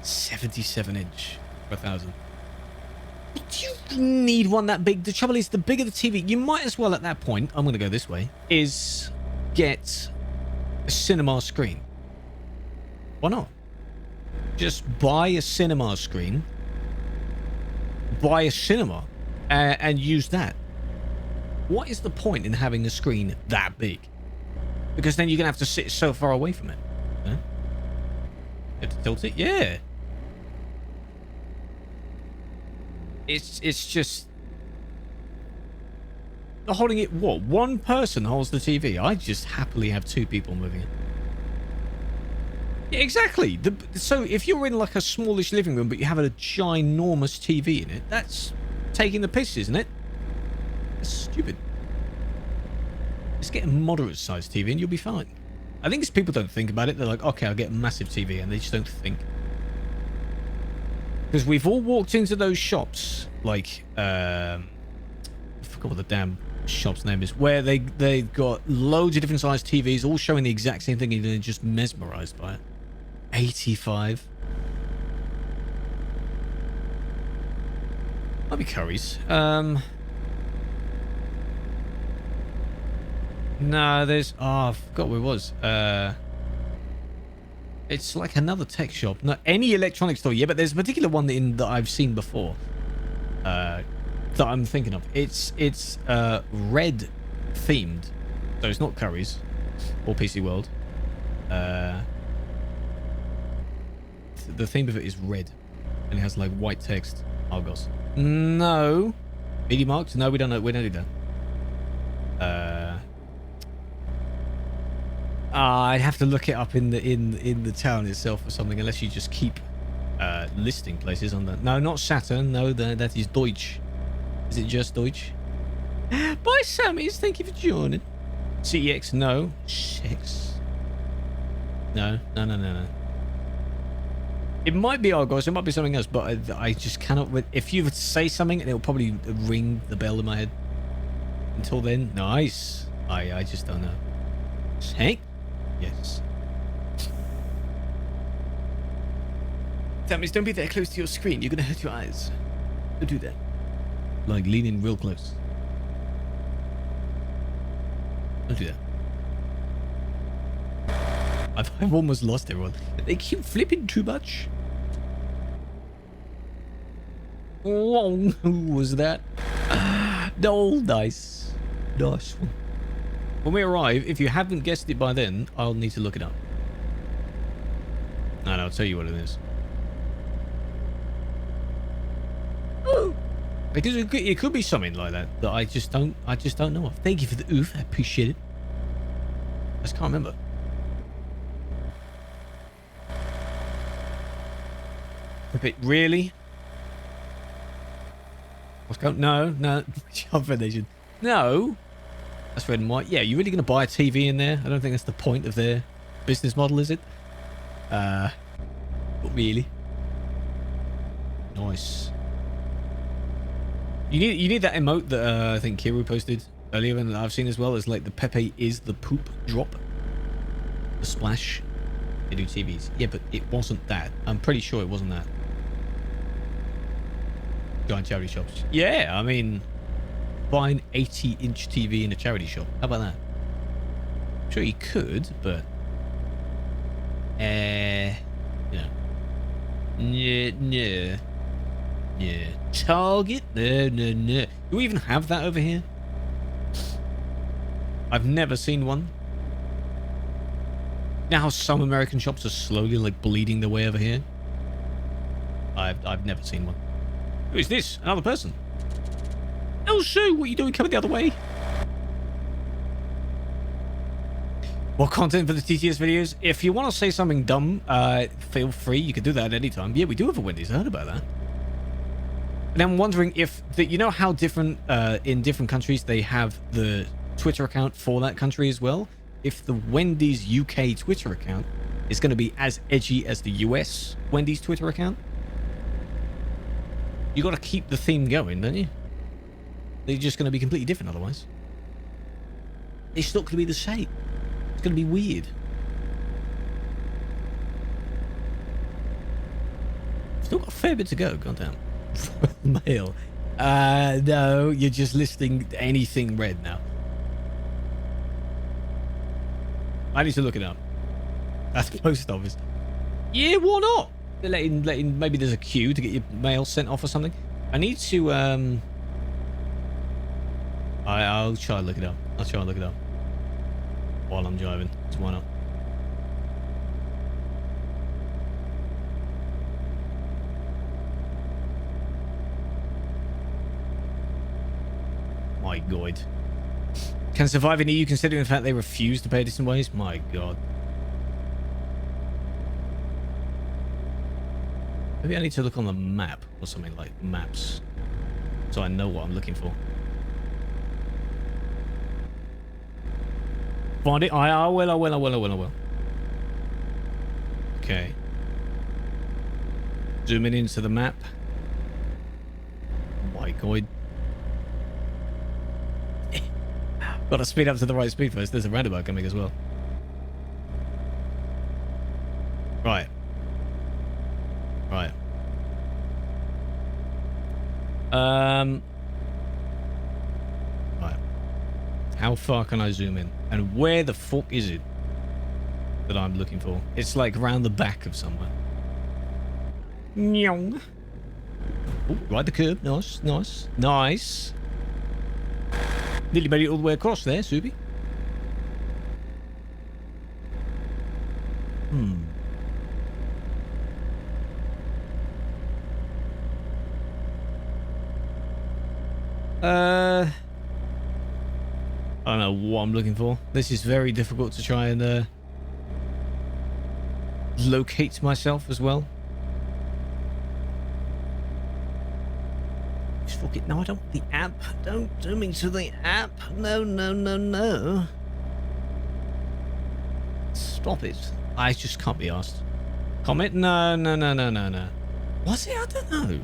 77-inch for 1,000. Do you need one that big? The trouble is, the bigger the TV, you might as well at that point, I'm going to go this way, is get a cinema screen. Why not? Just buy a cinema screen, buy a cinema, and use that. What is the point in having a screen that big? Because then you're going to have to sit so far away from it. Huh? You have to tilt it? Yeah. It's just... Holding it, what? One person holds the TV. I just happily have 2 people moving it. Yeah, exactly. So if you're in like a smallish living room, but you have a ginormous TV in it, that's taking the piss, isn't it? That's stupid. Just get a moderate-sized TV and you'll be fine. I think it's people don't think about it. They're like, okay, I'll get a massive TV, and they just don't think. Because we've all walked into those shops, like, I forgot what the damn shop's name is, where they got loads of different sized TVs, all showing the exact same thing, and they're just mesmerized by it. 85. Might be Curry's. No, there's... Oh, I forgot where it was. It's like another tech shop. Not any electronics store. Yeah, but there's a particular one that I've seen before. That I'm thinking of. It's red themed. So it's not Curry's or PC World. The theme of it is red. And it has like white text. Argos. No. Media Markt? No, we don't know. We don't do that. I'd have to look it up in the town itself or something, unless you just keep listing places on that. No, not Saturn. No, that is Deutsch. Is it just Deutsch? Bye, Sammys. Thank you for joining. CEX? No. 6. No. It might be Argos. It might be something else, but I just cannot. If you say something, it'll probably ring the bell in my head. Until then, nice. I just don't know. Hey. Yes. Sammys, don't be that close to your screen. You're gonna hurt your eyes. Don't do that. Like, lean in real close. Don't do that. I've almost lost everyone. They keep flipping too much. Whoa, who was that? No, nice. Nice one. When we arrive, if you haven't guessed it by then, I'll need to look it up. And I'll tell you what it is. Because it could be something like that I just don't know of. Thank you for the oof. I appreciate it. I just can't remember. But really? What's going? No. Foundation. No. That's red and white. Yeah, you're really going to buy a TV in there? I don't think that's the point of their business model, is it? But really? Nice. You need that emote that I think Krew posted earlier and that I've seen as well. It's like the Pepe is the poop drop. The splash. They do TVs. Yeah, but it wasn't that. I'm pretty sure it wasn't that. Giant charity shops. Yeah, I mean, buy an 80-inch TV in a charity shop. How about that? I'm sure you could, but... Yeah. Yeah. Target? No. Do we even have that over here? I've never seen one. You know how some American shops are slowly like bleeding their way over here? I've never seen one. Who is this? Another person? Oh, Sue, what are you doing coming the other way? More content for the TTS videos. If you want to say something dumb, feel free. You can do that at any time. Yeah, we do have a Wendy's. I heard about that. And I'm wondering if... you know how different in different countries they have the Twitter account for that country as well? If the Wendy's UK Twitter account is going to be as edgy as the US Wendy's Twitter account, you got to keep the theme going, don't you? They're just going to be completely different otherwise. It's not going to be the same. It's going to be weird. Still got a fair bit to go. Goddamn. Mail. No, you're just listing anything red now. I need to look it up. That's the post office. Yeah, why not? They're letting maybe there's a queue to get your mail sent off or something. I need to I'll try and look it up. I'll try and look it up while I'm driving. So why not? My God. Can survive in EU considering the fact they refuse to pay different ways? My God. Maybe I need to look on the map or something like maps so I know what I'm looking for. Find it? I will. Okay. Zooming into the map. Oh my god. Got to speed up to the right speed first. There's a roundabout coming as well. Right. Right. Right. How far can I zoom in? And where the fuck is it that I'm looking for? It's like around the back of somewhere. Nyong. Oh, right the curb. Nice, nice, nice. Nearly made it all the way across there, Subi. I don't know what I'm looking for. This is very difficult to try and locate myself as well. Just fuck it. No, I don't want the app. Don't do me to the app. No, no, no, no. Stop it. I just can't be asked. Comment? No, no, no, no, no, no. Was it? I don't know.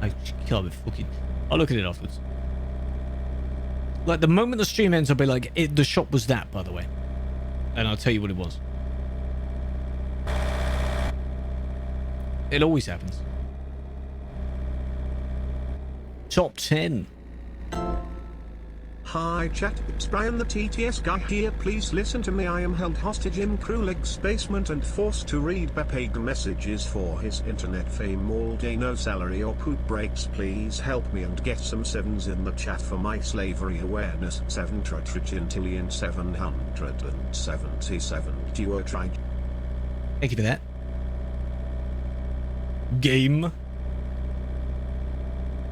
I can't be fucking... I'll look at it afterwards. Like, the moment the stream ends, I'll be like, the shop was that, by the way. And I'll tell you what it was. It always happens. Top 10. Hi chat, it's Brian the TTS guy here. Please listen to me. I am held hostage in Krewlex basement and forced to read paid messages for his internet fame all day. No salary or poop breaks. Please help me and get some sevens in the chat for my slavery awareness. 7 trillion 777 duo tried. Thank you for that. Game.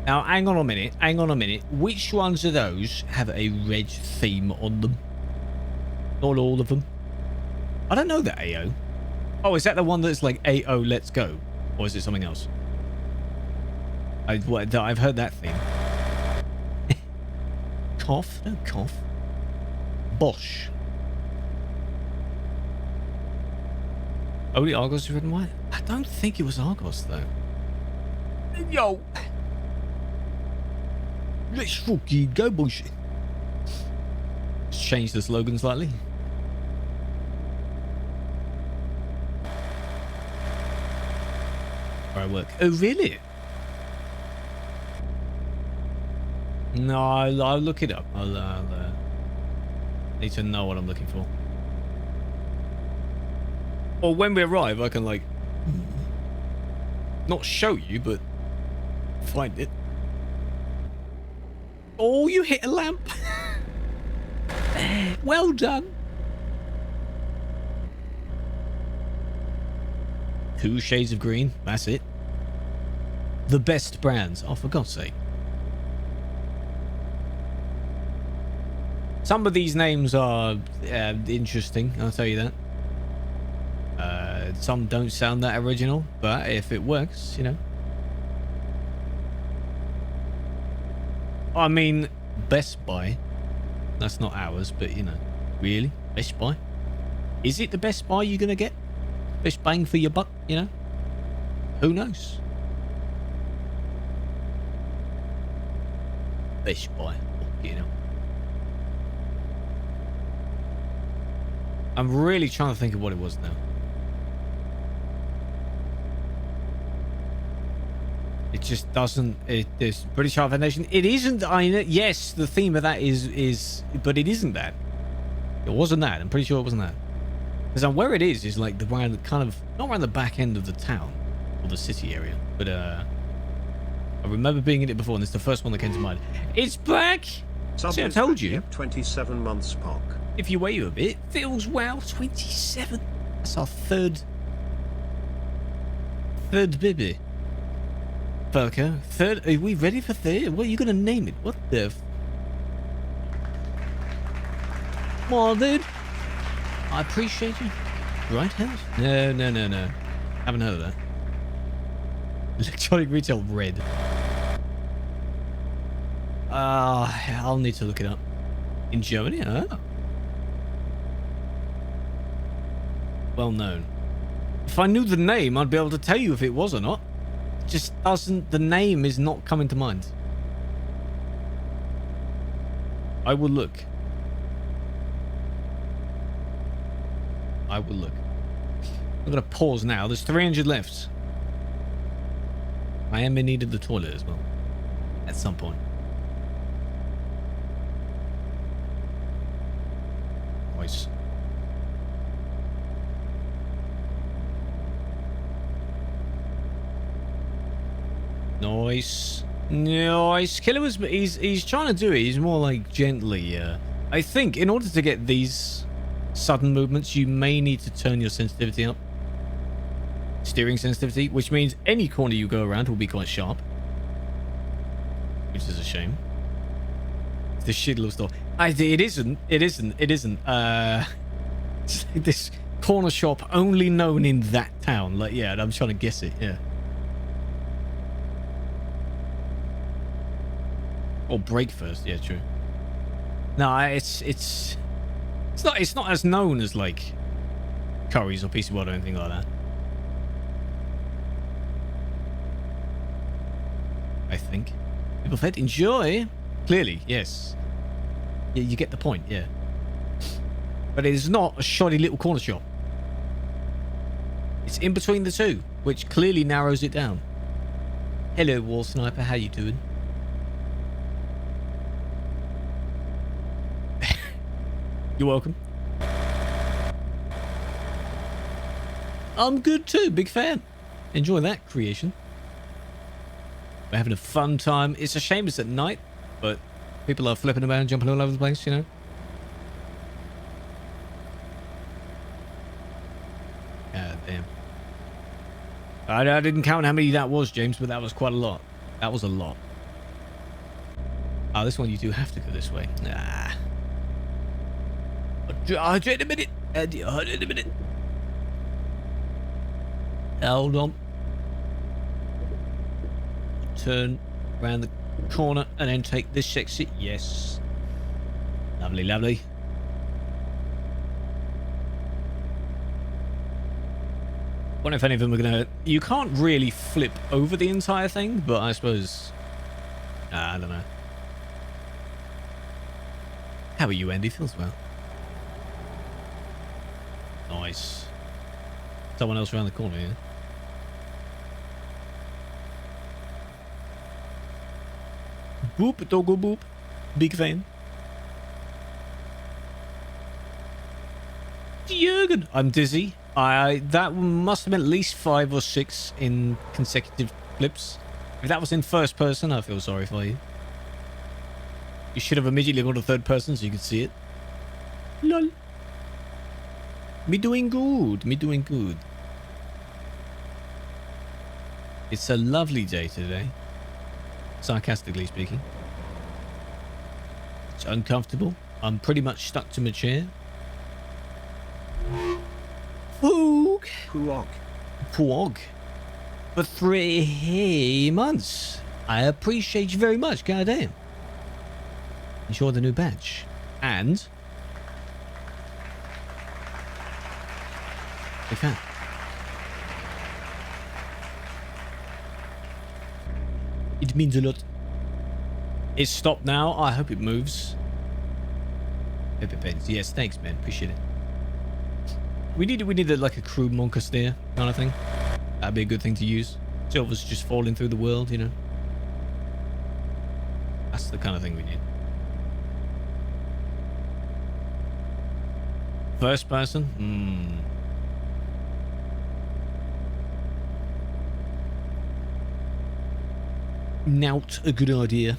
Now, hang on a minute. Hang on a minute. Which ones of those have a red theme on them? Not all of them. I don't know that AO. Oh, is that the one that's like AO let's go? Or is it something else? I've heard that theme. Cough? Don't cough. Bosh. Only Argos is red and white? I don't think it was Argos, though. Yo! Let's fucking go, bullshit. Let's change the slogan slightly. Where I work. Oh, really? No, I'll look it up. I'll need to know what I'm looking for. Or when we arrive, I can, like, not show you, but find it. Oh, you hit a lamp. Well done. 2 shades of green. That's it. The best brands. Oh, for God's sake. Some of these names are interesting. I'll tell you that. Some don't sound that original, but if it works, you know. I mean, Best Buy. That's not ours, but you know, really, Best Buy. Is it the best buy you're gonna get? Best bang for your buck, you know? Who knows? Best Buy, you know. I'm really trying to think of what it was now. It just doesn't. This British Heart Foundation. It isn't. Yes, the theme of that is, but it isn't that. It wasn't that. I'm pretty sure it wasn't that. Because where it is like the kind of not around the back end of the town or the city area, but I remember being in it before, and it's the first one that came to mind. It's back. See, I told you. 27 months, Pock. If you weigh you a bit, feels well. 27. That's our third baby. Falco. Third. Are we ready for third? What are you gonna name it? What the? Come on, dude. I appreciate you. Right house? No. Haven't heard of that. Electronic retail red. I'll need to look it up. In Germany? Oh. Well known. If I knew the name, I'd be able to tell you if it was or not. It just doesn't... The name is not coming to mind. I will look. I will look. I'm going to pause now. There's 300 left. I am in need of the toilet as well. At some point. Nice. Nice. Nice. Killer was... He's trying to do it. He's more like gently. I think in order to get these sudden movements, you may need to turn your sensitivity up. Steering sensitivity, which means any corner you go around will be quite sharp. Which is a shame. The shit little store. It isn't. This corner shop only known in that town. Like, yeah, I'm trying to guess it, yeah. Or break first, yeah, true. No, it's not as known as like Curry's or PC World or anything like that. I think. People fed enjoy. Clearly, yes. Yeah, you get the point, yeah. But it is not a shoddy little corner shop. It's in between the two, which clearly narrows it down. Hello, Wall Sniper. How you doing? You're welcome. I'm good too. Big fan. Enjoy that creation. We're having a fun time. It's a shame it's at night, but people are flipping around, jumping all over the place, you know. God damn. I didn't count how many that was, James, but that was quite a lot. That was a lot. Oh, this one you do have to go this way. Ah. Hydrate a minute. Hydrate a minute. Hold on. Turn around the corner and then take this exit. Yes. Lovely, lovely. Wonder if any of them are gonna... You can't really flip over the entire thing, but I suppose... I don't know. How are you, Andy? Feels well. Nice. Someone else around the corner here. Boop, doggo boop. Big fan. Jürgen. I'm dizzy. That must have been at least 5 or 6 in consecutive flips. If that was in first person, I feel sorry for you. You should have immediately gone to third person so you could see it. Lol. Me doing good. Me doing good. It's a lovely day today. Sarcastically speaking. It's uncomfortable. I'm pretty much stuck to my chair. Poog. Puog. Poog. For 3 months. I appreciate you very much. Goddamn. Enjoy the new badge. And... Big fan. It means a lot. It's stopped now. I hope it moves. Hope it bends. Yes, thanks, man. Appreciate it. We needed like a Krew monka steer kind of thing. That'd be a good thing to use. Silver's just falling through the world, you know. That's the kind of thing we need. First person? Not a good idea.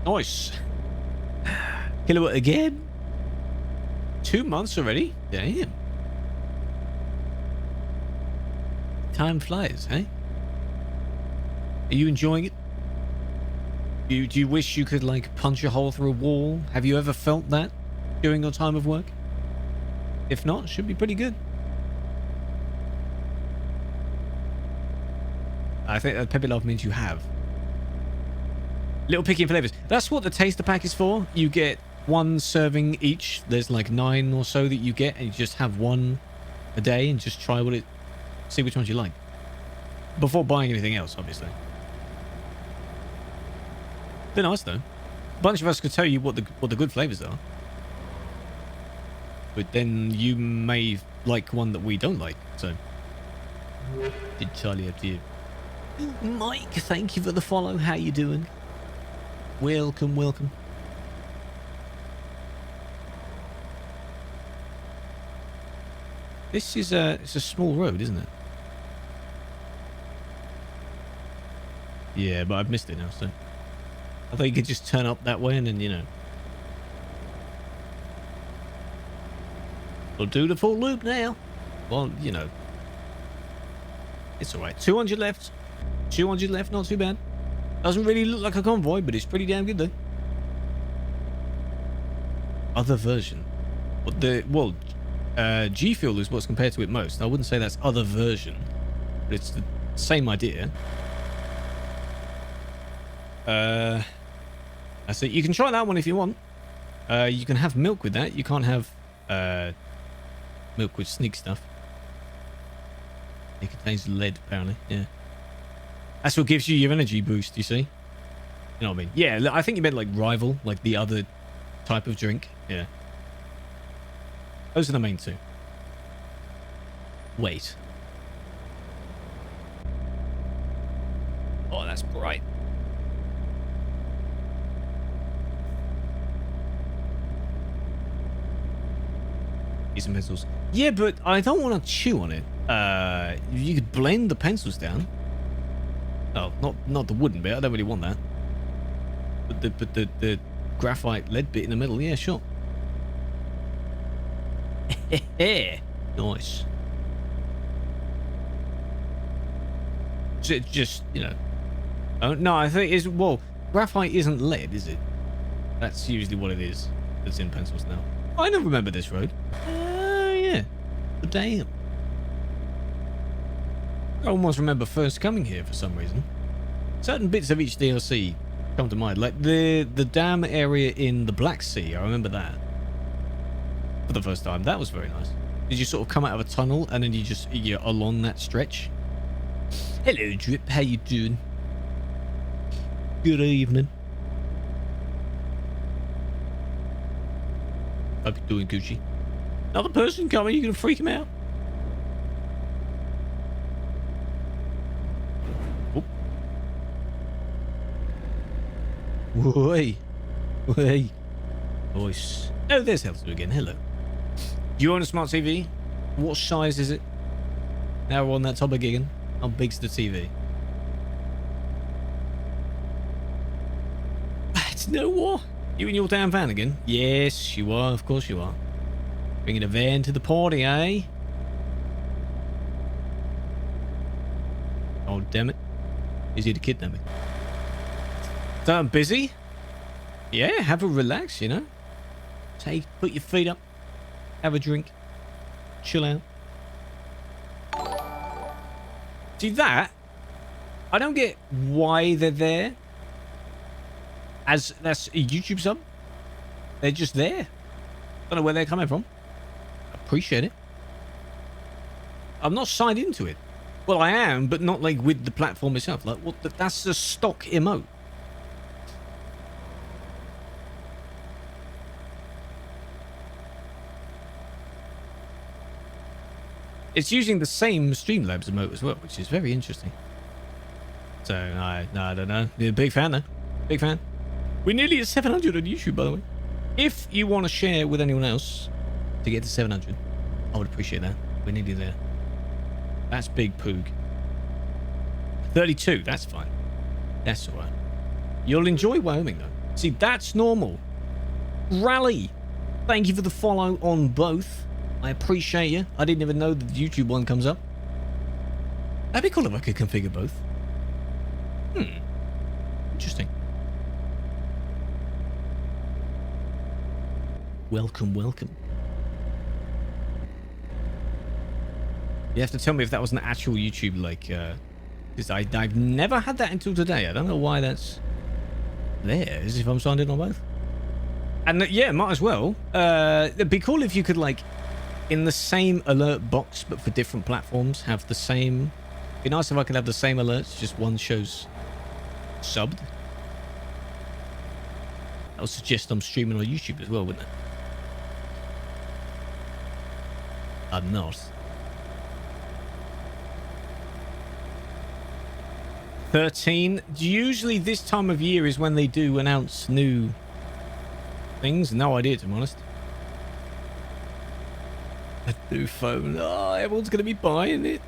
Nice. Kilowatt again? 2 months already? Damn. Time flies, eh? Are you enjoying it? Do you wish you could, like, punch a hole through a wall? Have you ever felt that during your time of work? If not, it should be pretty good. I think that Peppy Love means you have. Little picky flavors. That's what the taster pack is for. You get one serving each. There's like 9 or so that you get, and you just have one a day and just try see which ones you like before buying anything else, obviously. They're nice though. A bunch of us could tell you what the good flavors are, but then you may like one that we don't like. So it's entirely up to you. Mike, thank you for the follow. How you doing? Welcome, welcome. This is it's a small road, isn't it? Yeah, but I've missed it now, so I thought you could just turn up that way and then, you know. We'll do the full loop now. Well, you know. It's alright. 200 left. 200 left, not too bad. Doesn't really look like a convoy, but it's pretty damn good though. Other version. G Fuel is what's compared to it most. I wouldn't say that's other version, but it's the same idea. I say you can try that one if you want. You can have milk with that. You can't have milk with sneak stuff. It contains lead, apparently. Yeah. That's what gives you your energy boost, you see? You know what I mean? Yeah, I think you meant like rival, like the other type of drink. Yeah. Those are the main two. Wait. Oh, that's bright. Use some pencils. Yeah, but I don't want to chew on it. You could blend the pencils down. Oh, not the wooden bit. I don't really want that. But the graphite lead bit in the middle. Yeah, sure. Nice. Just, you know. Oh, no, I think it's, well, graphite isn't lead, is it? That's usually what it is that's in pencils now. I don't remember this road. Yeah. But damn. I almost remember first coming here for some reason. Certain bits of each DLC come to mind. Like the dam area in the Black Sea. I remember that. For the first time. That was very nice. Did you sort of come out of a tunnel and then you're along that stretch? Hello, Drip. How you doing? Good evening. Hope you're doing Gucci. Another person coming. You gonna freak him out? Oi. Oi. Voice. Oh, there's Helter again. Hello. Do you own a smart TV? What size is it? Now we're on that topic again. How big's the TV? It's no war. You and your damn van again? Yes, you are. Of course you are. Bringing a van to the party, eh? Oh, damn it. Is he to kidnap me? So I'm busy? Yeah, have a relax, you know? Put your feet up. Have a drink. Chill out. See that? I don't get why they're there. As that's a YouTube sub. They're just there. Don't know where they're coming from. Appreciate it. I'm not signed into it. Well, I am, but not like with the platform itself. Like, what? That's a stock emote. It's using the same Streamlabs emote as well, which is very interesting. So, I don't know. You're a big fan, though. Big fan. We're nearly at 700 on YouTube, by the way. If you want to share with anyone else to get to 700, I would appreciate that. We're nearly there. That's big poog. 32, that's fine. That's alright. You'll enjoy Wyoming, though. See, that's normal. Rally. Thank you for the follow on both. I appreciate you. I didn't even know that the YouTube one comes up. That'd be cool if I could configure both. Interesting. Welcome, welcome. You have to tell me if that was an actual YouTube, like, because I've never had that until today. I don't know why that's there, as if I'm signed in on both. And yeah, might as well. It'd be cool if you could, like, in the same alert box, but for different platforms, have the same... It'd be nice if I could have the same alerts, just one shows subbed. That would suggest I'm streaming on YouTube as well, wouldn't it? I'm not. 13. Usually this time of year is when they do announce new things. No idea, to be honest. A new phone. Oh, everyone's going to be buying it.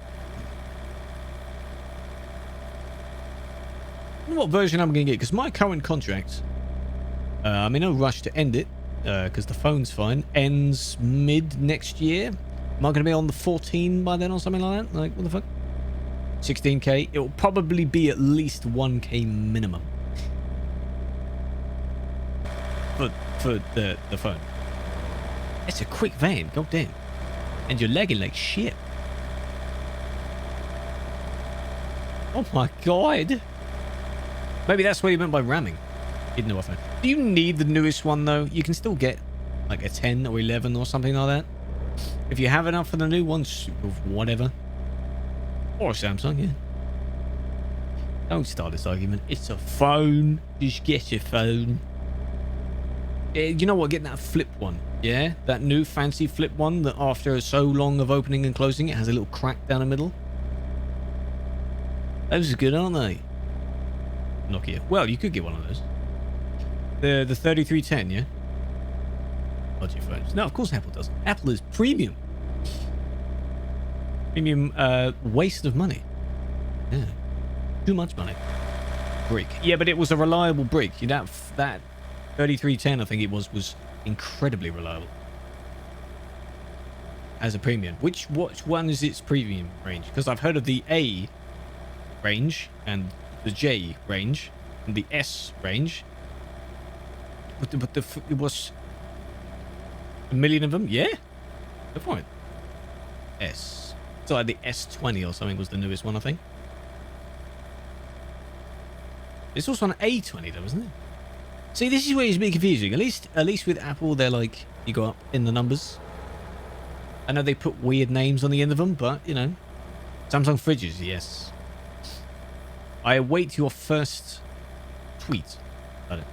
I don't know what version I'm going to get, because my current contract, I'm in no rush to end it, because the phone's fine, ends mid next year. Am I going to be on the 14 by then or something like that? Like, what the fuck? 16k. It will probably be at least 1k minimum. For the phone. It's a quick van, goddamn. And you're lagging like shit. Oh my god. Maybe that's what you meant by ramming. Didn't know what phone. Do you need the newest one though? You can still get like a 10 or 11 or something like that. If you have enough for the new ones, whatever. Or a Samsung, yeah. Don't start this argument. It's a phone. Just get your phone. You know what? Get that flip one. Yeah? That new fancy flip one that after so long of opening and closing, it has a little crack down the middle. Those are good, aren't they? Nokia. Well, you could get one of those. The 3310, yeah? Budget phones. No, of course Apple doesn't. Apple is premium. Premium waste of money. Yeah. Too much money. Brick. Yeah, but it was a reliable brick. You know, that 3310, I think it was incredibly reliable. As a premium. Which one is its premium range? Because I've heard of the A range and the J range and the S range. But it was a million of them? Yeah? Go for it. S. So like the S20 or something was the newest one, I think. It's also an A20 though, isn't it? See, this is where it's a bit confusing. At least with Apple, they're like, you go up in the numbers. I know they put weird names on the end of them, but, you know. Samsung fridges, yes. I await your first tweet about it.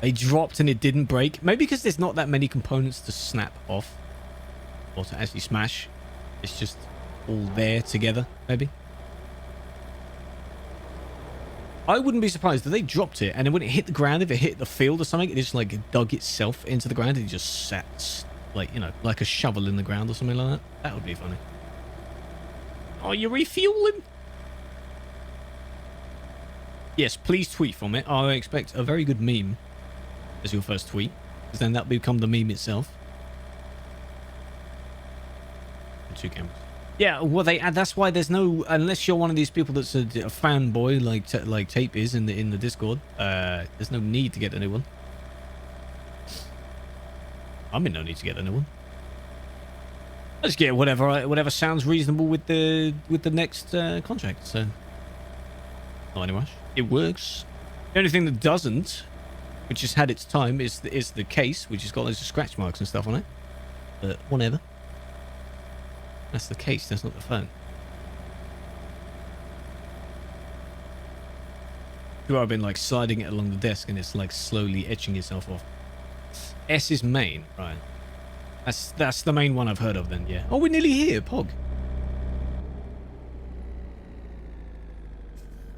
They dropped and it didn't break. Maybe because there's not that many components to snap off. Or to actually smash. It's just all there together, maybe. I wouldn't be surprised if they dropped it and then when it hit the ground, if it hit the field or something, it just like dug itself into the ground and it just sat like, you know, like a shovel in the ground or something like that. That would be funny. Oh, you're refueling? Yes, please tweet from it. I expect a very good meme as your first tweet, because then that'll become the meme itself. 2 cameras. Yeah, well, that's why there's no, unless you're one of these people that's a fanboy like Tape is in the Discord. There's no need to get a new one. I'm in no need to get a new one. Let's get whatever sounds reasonable with the next contract. So, not any rush. It works. The only thing that doesn't, which has had its time, is the case, which has got loads of scratch marks and stuff on it. But whatever. That's the case, that's not the phone. I've been like sliding it along the desk and it's like slowly etching itself off. S is main, right? That's the main one I've heard of then, yeah. Oh, we're nearly here, Pog.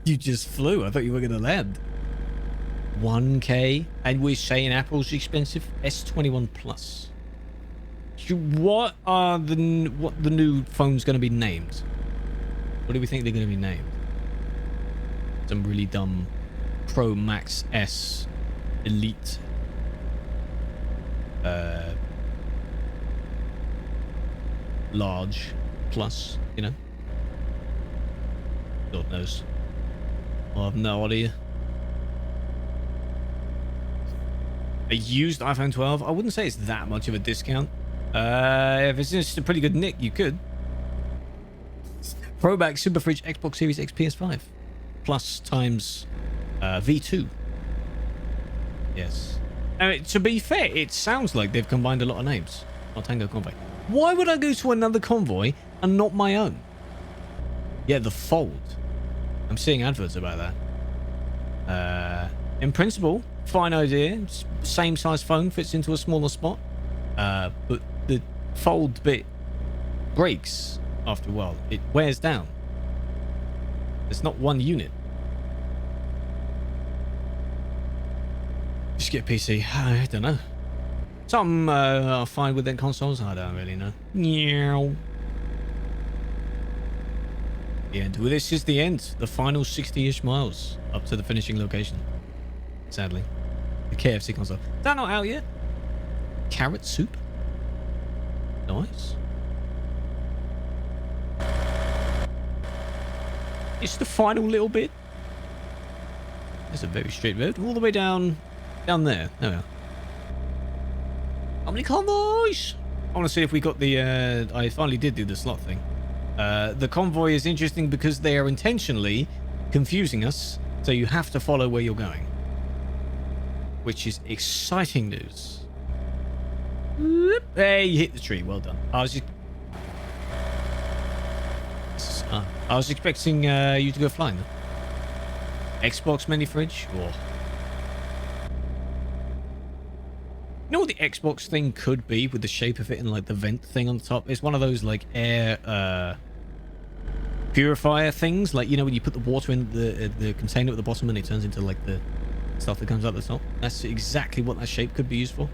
You just flew. I thought you were gonna land. 1K, and we're saying Apple's expensive. S21 Plus. What the new phone's going to be named? What do we think they're going to be named? Some really dumb Pro Max S Elite large plus, you know? God knows. I have no idea. A used iPhone 12? I wouldn't say it's that much of a discount. If it's just a pretty good nick, you could. Throwback Super Fridge Xbox Series X PS5 plus times V2. Yes. To be fair, it sounds like they've combined a lot of names. Oh, Tango Convoy. Why would I go to another convoy and not my own? Yeah, the Fold. I'm seeing adverts about that. In principle, fine idea. Same size phone fits into a smaller spot. But the Fold bit breaks after a while. It wears down. It's not one unit. Just get a PC. I don't know. Some are fine with their consoles. I don't really know. Meow. The end. Well, this is the end. The final 60-ish miles up to the finishing location. Sadly. The KFC console. Is that not out yet? Carrot soup. Nice. It's the final little bit. It's a very straight road. All the way down there. There we are. How many convoys? I want to see if we got the... I finally did do the slot thing. The convoy is interesting because they are intentionally confusing us, so you have to follow where you're going. Which is exciting news. Hey, you hit the tree. Well done. I was expecting you to go flying. Xbox mini fridge? Or... You know what the Xbox thing could be with the shape of it and like the vent thing on the top? It's one of those like air purifier things. Like, you know, when you put the water in the container at the bottom and it turns into like the stuff that comes out the top. That's exactly what that shape could be used for.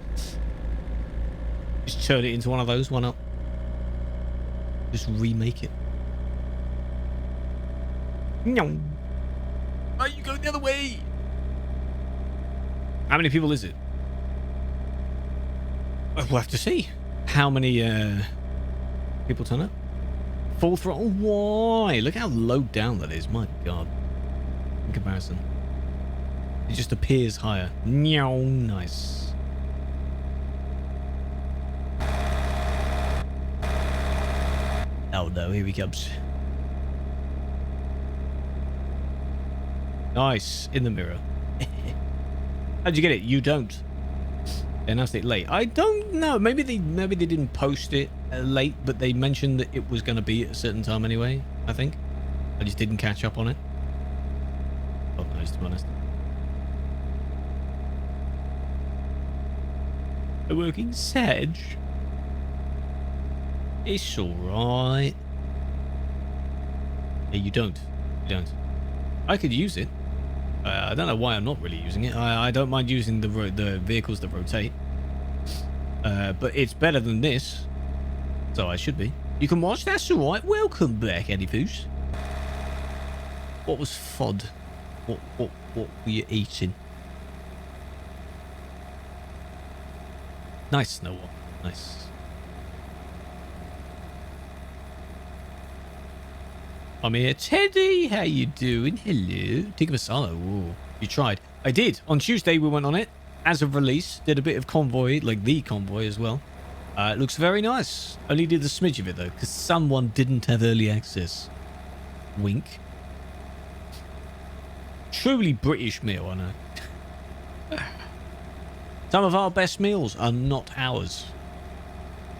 Just turn it into one of those. Why not? Just remake it. No. Oh, you go the other way. How many people is it? We'll have to see how many people turn up. Full throttle? Why? Look how low down that is. My God. In comparison. It just appears higher. Meow. Nice. Oh no, here he comes. Nice. In the mirror. How'd you get it? You don't. They announced it late. I don't know. Maybe they didn't post it late, but they mentioned that it was going to be at a certain time anyway, I think. I just didn't catch up on it. God knows, to be honest. A working Sedge? It's alright. Yeah, you don't. You don't. I could use it. I don't know why I'm not really using it. I don't mind using the vehicles that rotate. But it's better than this. So I should be. You can watch. That's alright. Welcome back, Eddie Poos. What was FOD? What were you eating? Nice, Snow. Nice. I'm here. Teddy, how you doing? Hello. Tikka Masala. Ooh, you tried. I did. On Tuesday, we went on it. As of release, did a bit of Convoy, like the Convoy as well. It looks very nice. Only did a smidge of it, though, because someone didn't have early access. Wink. Truly British meal, I know. Some of our best meals are not ours.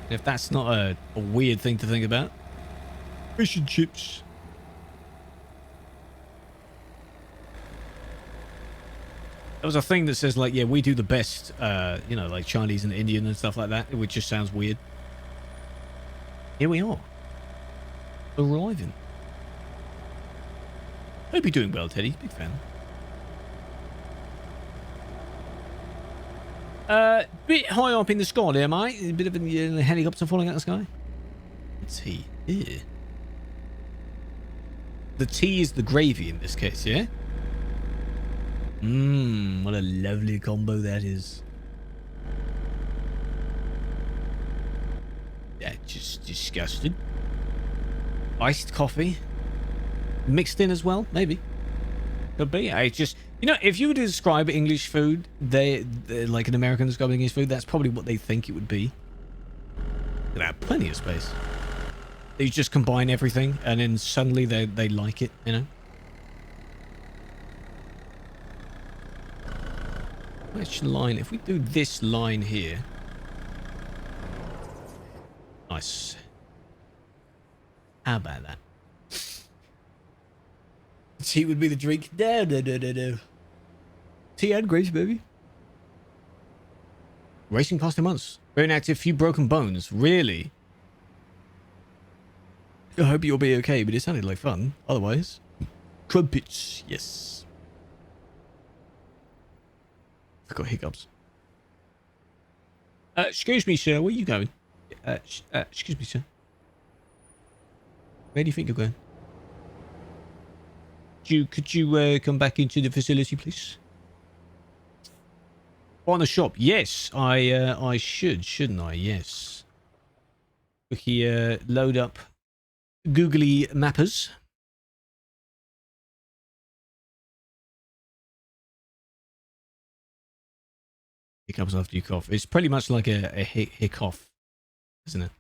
If that's not a weird thing to think about. Fish and chips. There was a thing that says, like, yeah, we do the best, you know, like Chinese and Indian and stuff like that, which just sounds weird. Here we are. Arriving. Hope you're doing well, Teddy. Big fan. Bit high up in the sky there, mate. A bit of a helicopter falling out of the sky. Tea. Yeah. The tea is the gravy in this case, yeah? Mmm, what a lovely combo that is. Yeah, just disgusting. Iced coffee. Mixed in as well, maybe. Could be. I just, you know, if you were to describe English food, they're like an American describing English food, that's probably what they think it would be. They have plenty of space. They just combine everything, and then suddenly they like it, you know? Which line? If we do this line here. Nice. How about that? Tea would be the drink. No. Tea and grapes, baby. Racing past the months. Very inactive, few broken bones. Really? I hope you'll be okay, but it sounded like fun. Otherwise, crumpets. Yes. I've got hiccups. Excuse me, sir. Where are you going? Excuse me, sir. Where do you think you're going? Could you come back into the facility, please? On the shop. Yes, I should, shouldn't I? Yes. Quickly load up googly mappers. Hiccups after you cough. It's pretty much like a hiccough, isn't it?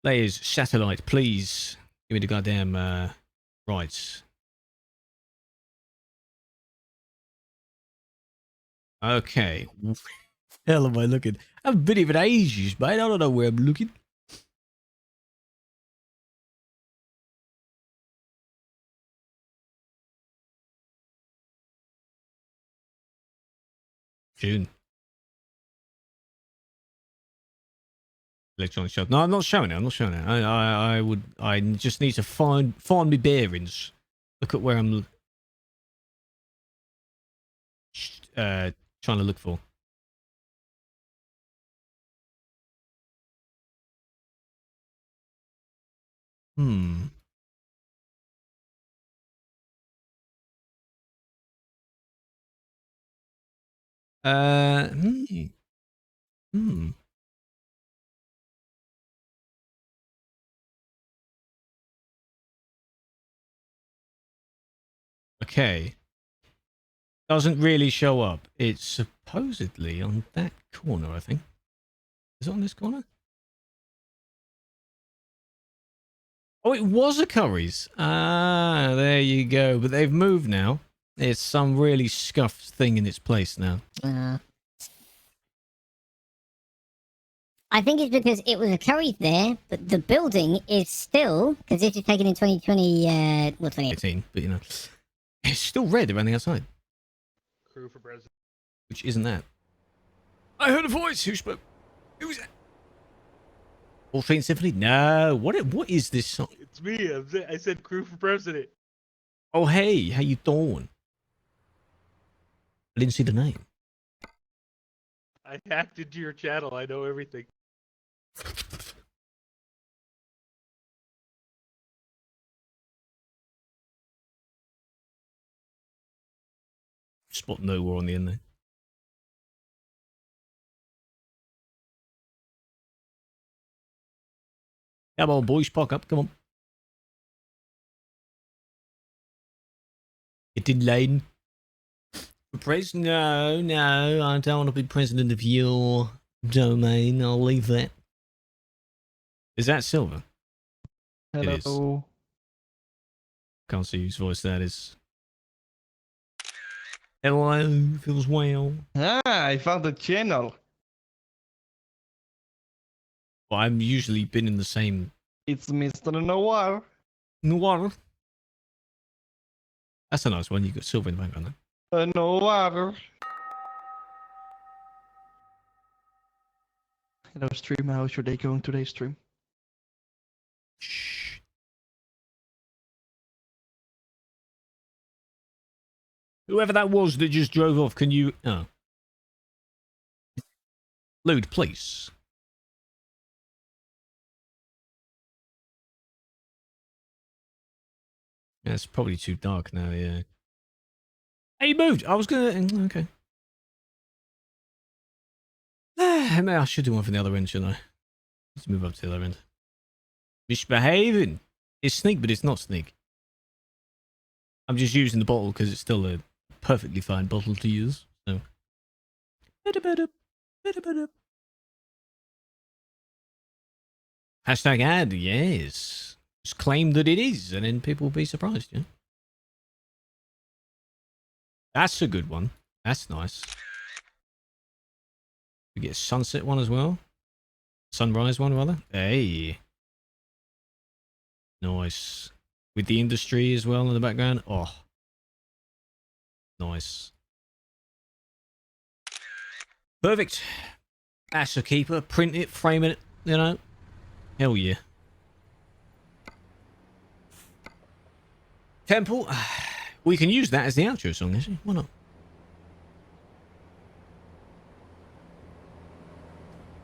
Layers, satellite, please. Give me the goddamn rights. Okay. Hell am I looking? I haven't been even ages, mate. I don't know where I'm looking. June. Electronic shop. No, I'm not showing it. I'm not showing it. I just need to find my bearings. Look at where I'm trying to look for. Hmm. Hmm. Hmm. Okay. Doesn't really show up. It's supposedly on that corner, I think. Is it on this corner? Oh, it was a Curry's. Ah, there you go. But they've moved now. It's some really scuffed thing in its place now. I think it's because it was a Curry's there, but the building is still, because this is taken in 2020, what, 2018, but you know. It's still red around the outside. Krew for president. Which isn't that. I heard a voice. Who spoke? Who was that? All Train Symphony? No. What is this song? It's me. I said Krew for president. Oh, hey. How you doing? I didn't see the name. I hacked into your channel. I know everything. Spot nowhere on the end there. Come on, boys. Park up. Come on. Get in line. No, I don't want to be president of your domain. I'll leave that. Is that Silver? Hello. It is. Can't see whose voice that is. Hello, feels well. Ah, I found the channel. Well, I've usually been in the same It's Mr. Noir. Noir. That's a nice one. You got Silver in the background there. Noir. Hello, stream. How's your day going today, stream? Shh. Whoever that was that just drove off, can you... Oh. Load, please. Yeah, it's probably too dark now, yeah. Hey, you moved! I was gonna... Okay. Maybe I should do one from the other end, shouldn't I? Let's move up to the other end. Misbehaving! It's sneak, but it's not sneak. I'm just using the bottle because it's still a perfectly fine bottle to use, so... Hashtag ad, yes. Just claim that it is, and then people will be surprised, yeah? That's a good one. That's nice. We get a sunset one as well. Sunrise one, rather. Hey. Nice. With the industry as well in the background. Oh. Nice. Perfect. That's a keeper. Print it, frame it, you know. Hell yeah. Temple. We can use that as the outro song, actually. Why not?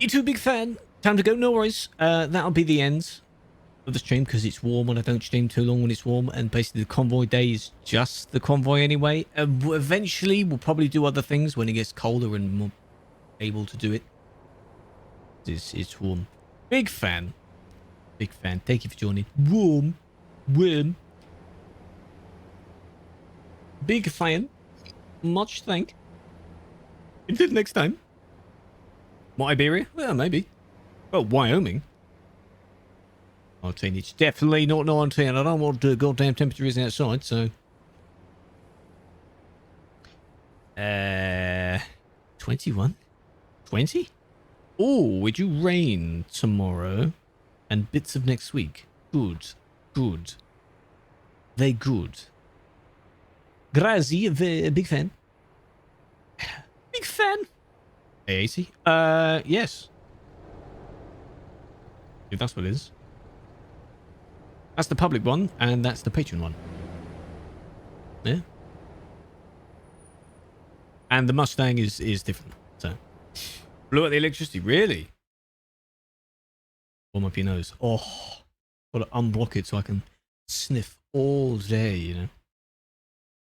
You too, big fan. Time to go. No worries. That'll be the end of the stream because it's warm and I don't stream too long when it's warm. And basically, the convoy day is just the convoy anyway. Eventually, we'll probably do other things when it gets colder and more able to do it. It's warm. Big fan. Big fan. Thank you for joining. Warm. Big fan. Much thank. Until next time. What, Iberia? Well, maybe. Well, Wyoming. I'll tell you, it's definitely not 19. I don't know what the goddamn temperature is outside, so. 21? 20? Oh, would you rain tomorrow and bits of next week? Good. Good. Very good. Grazie, big fan. Big fan. AC? Yes. If that's what it is. That's the public one, and that's the Patreon one. Yeah. And the Mustang is different. So, blew out the electricity. Really? Warm up your nose. Oh, got to unblock it so I can sniff all day. You know.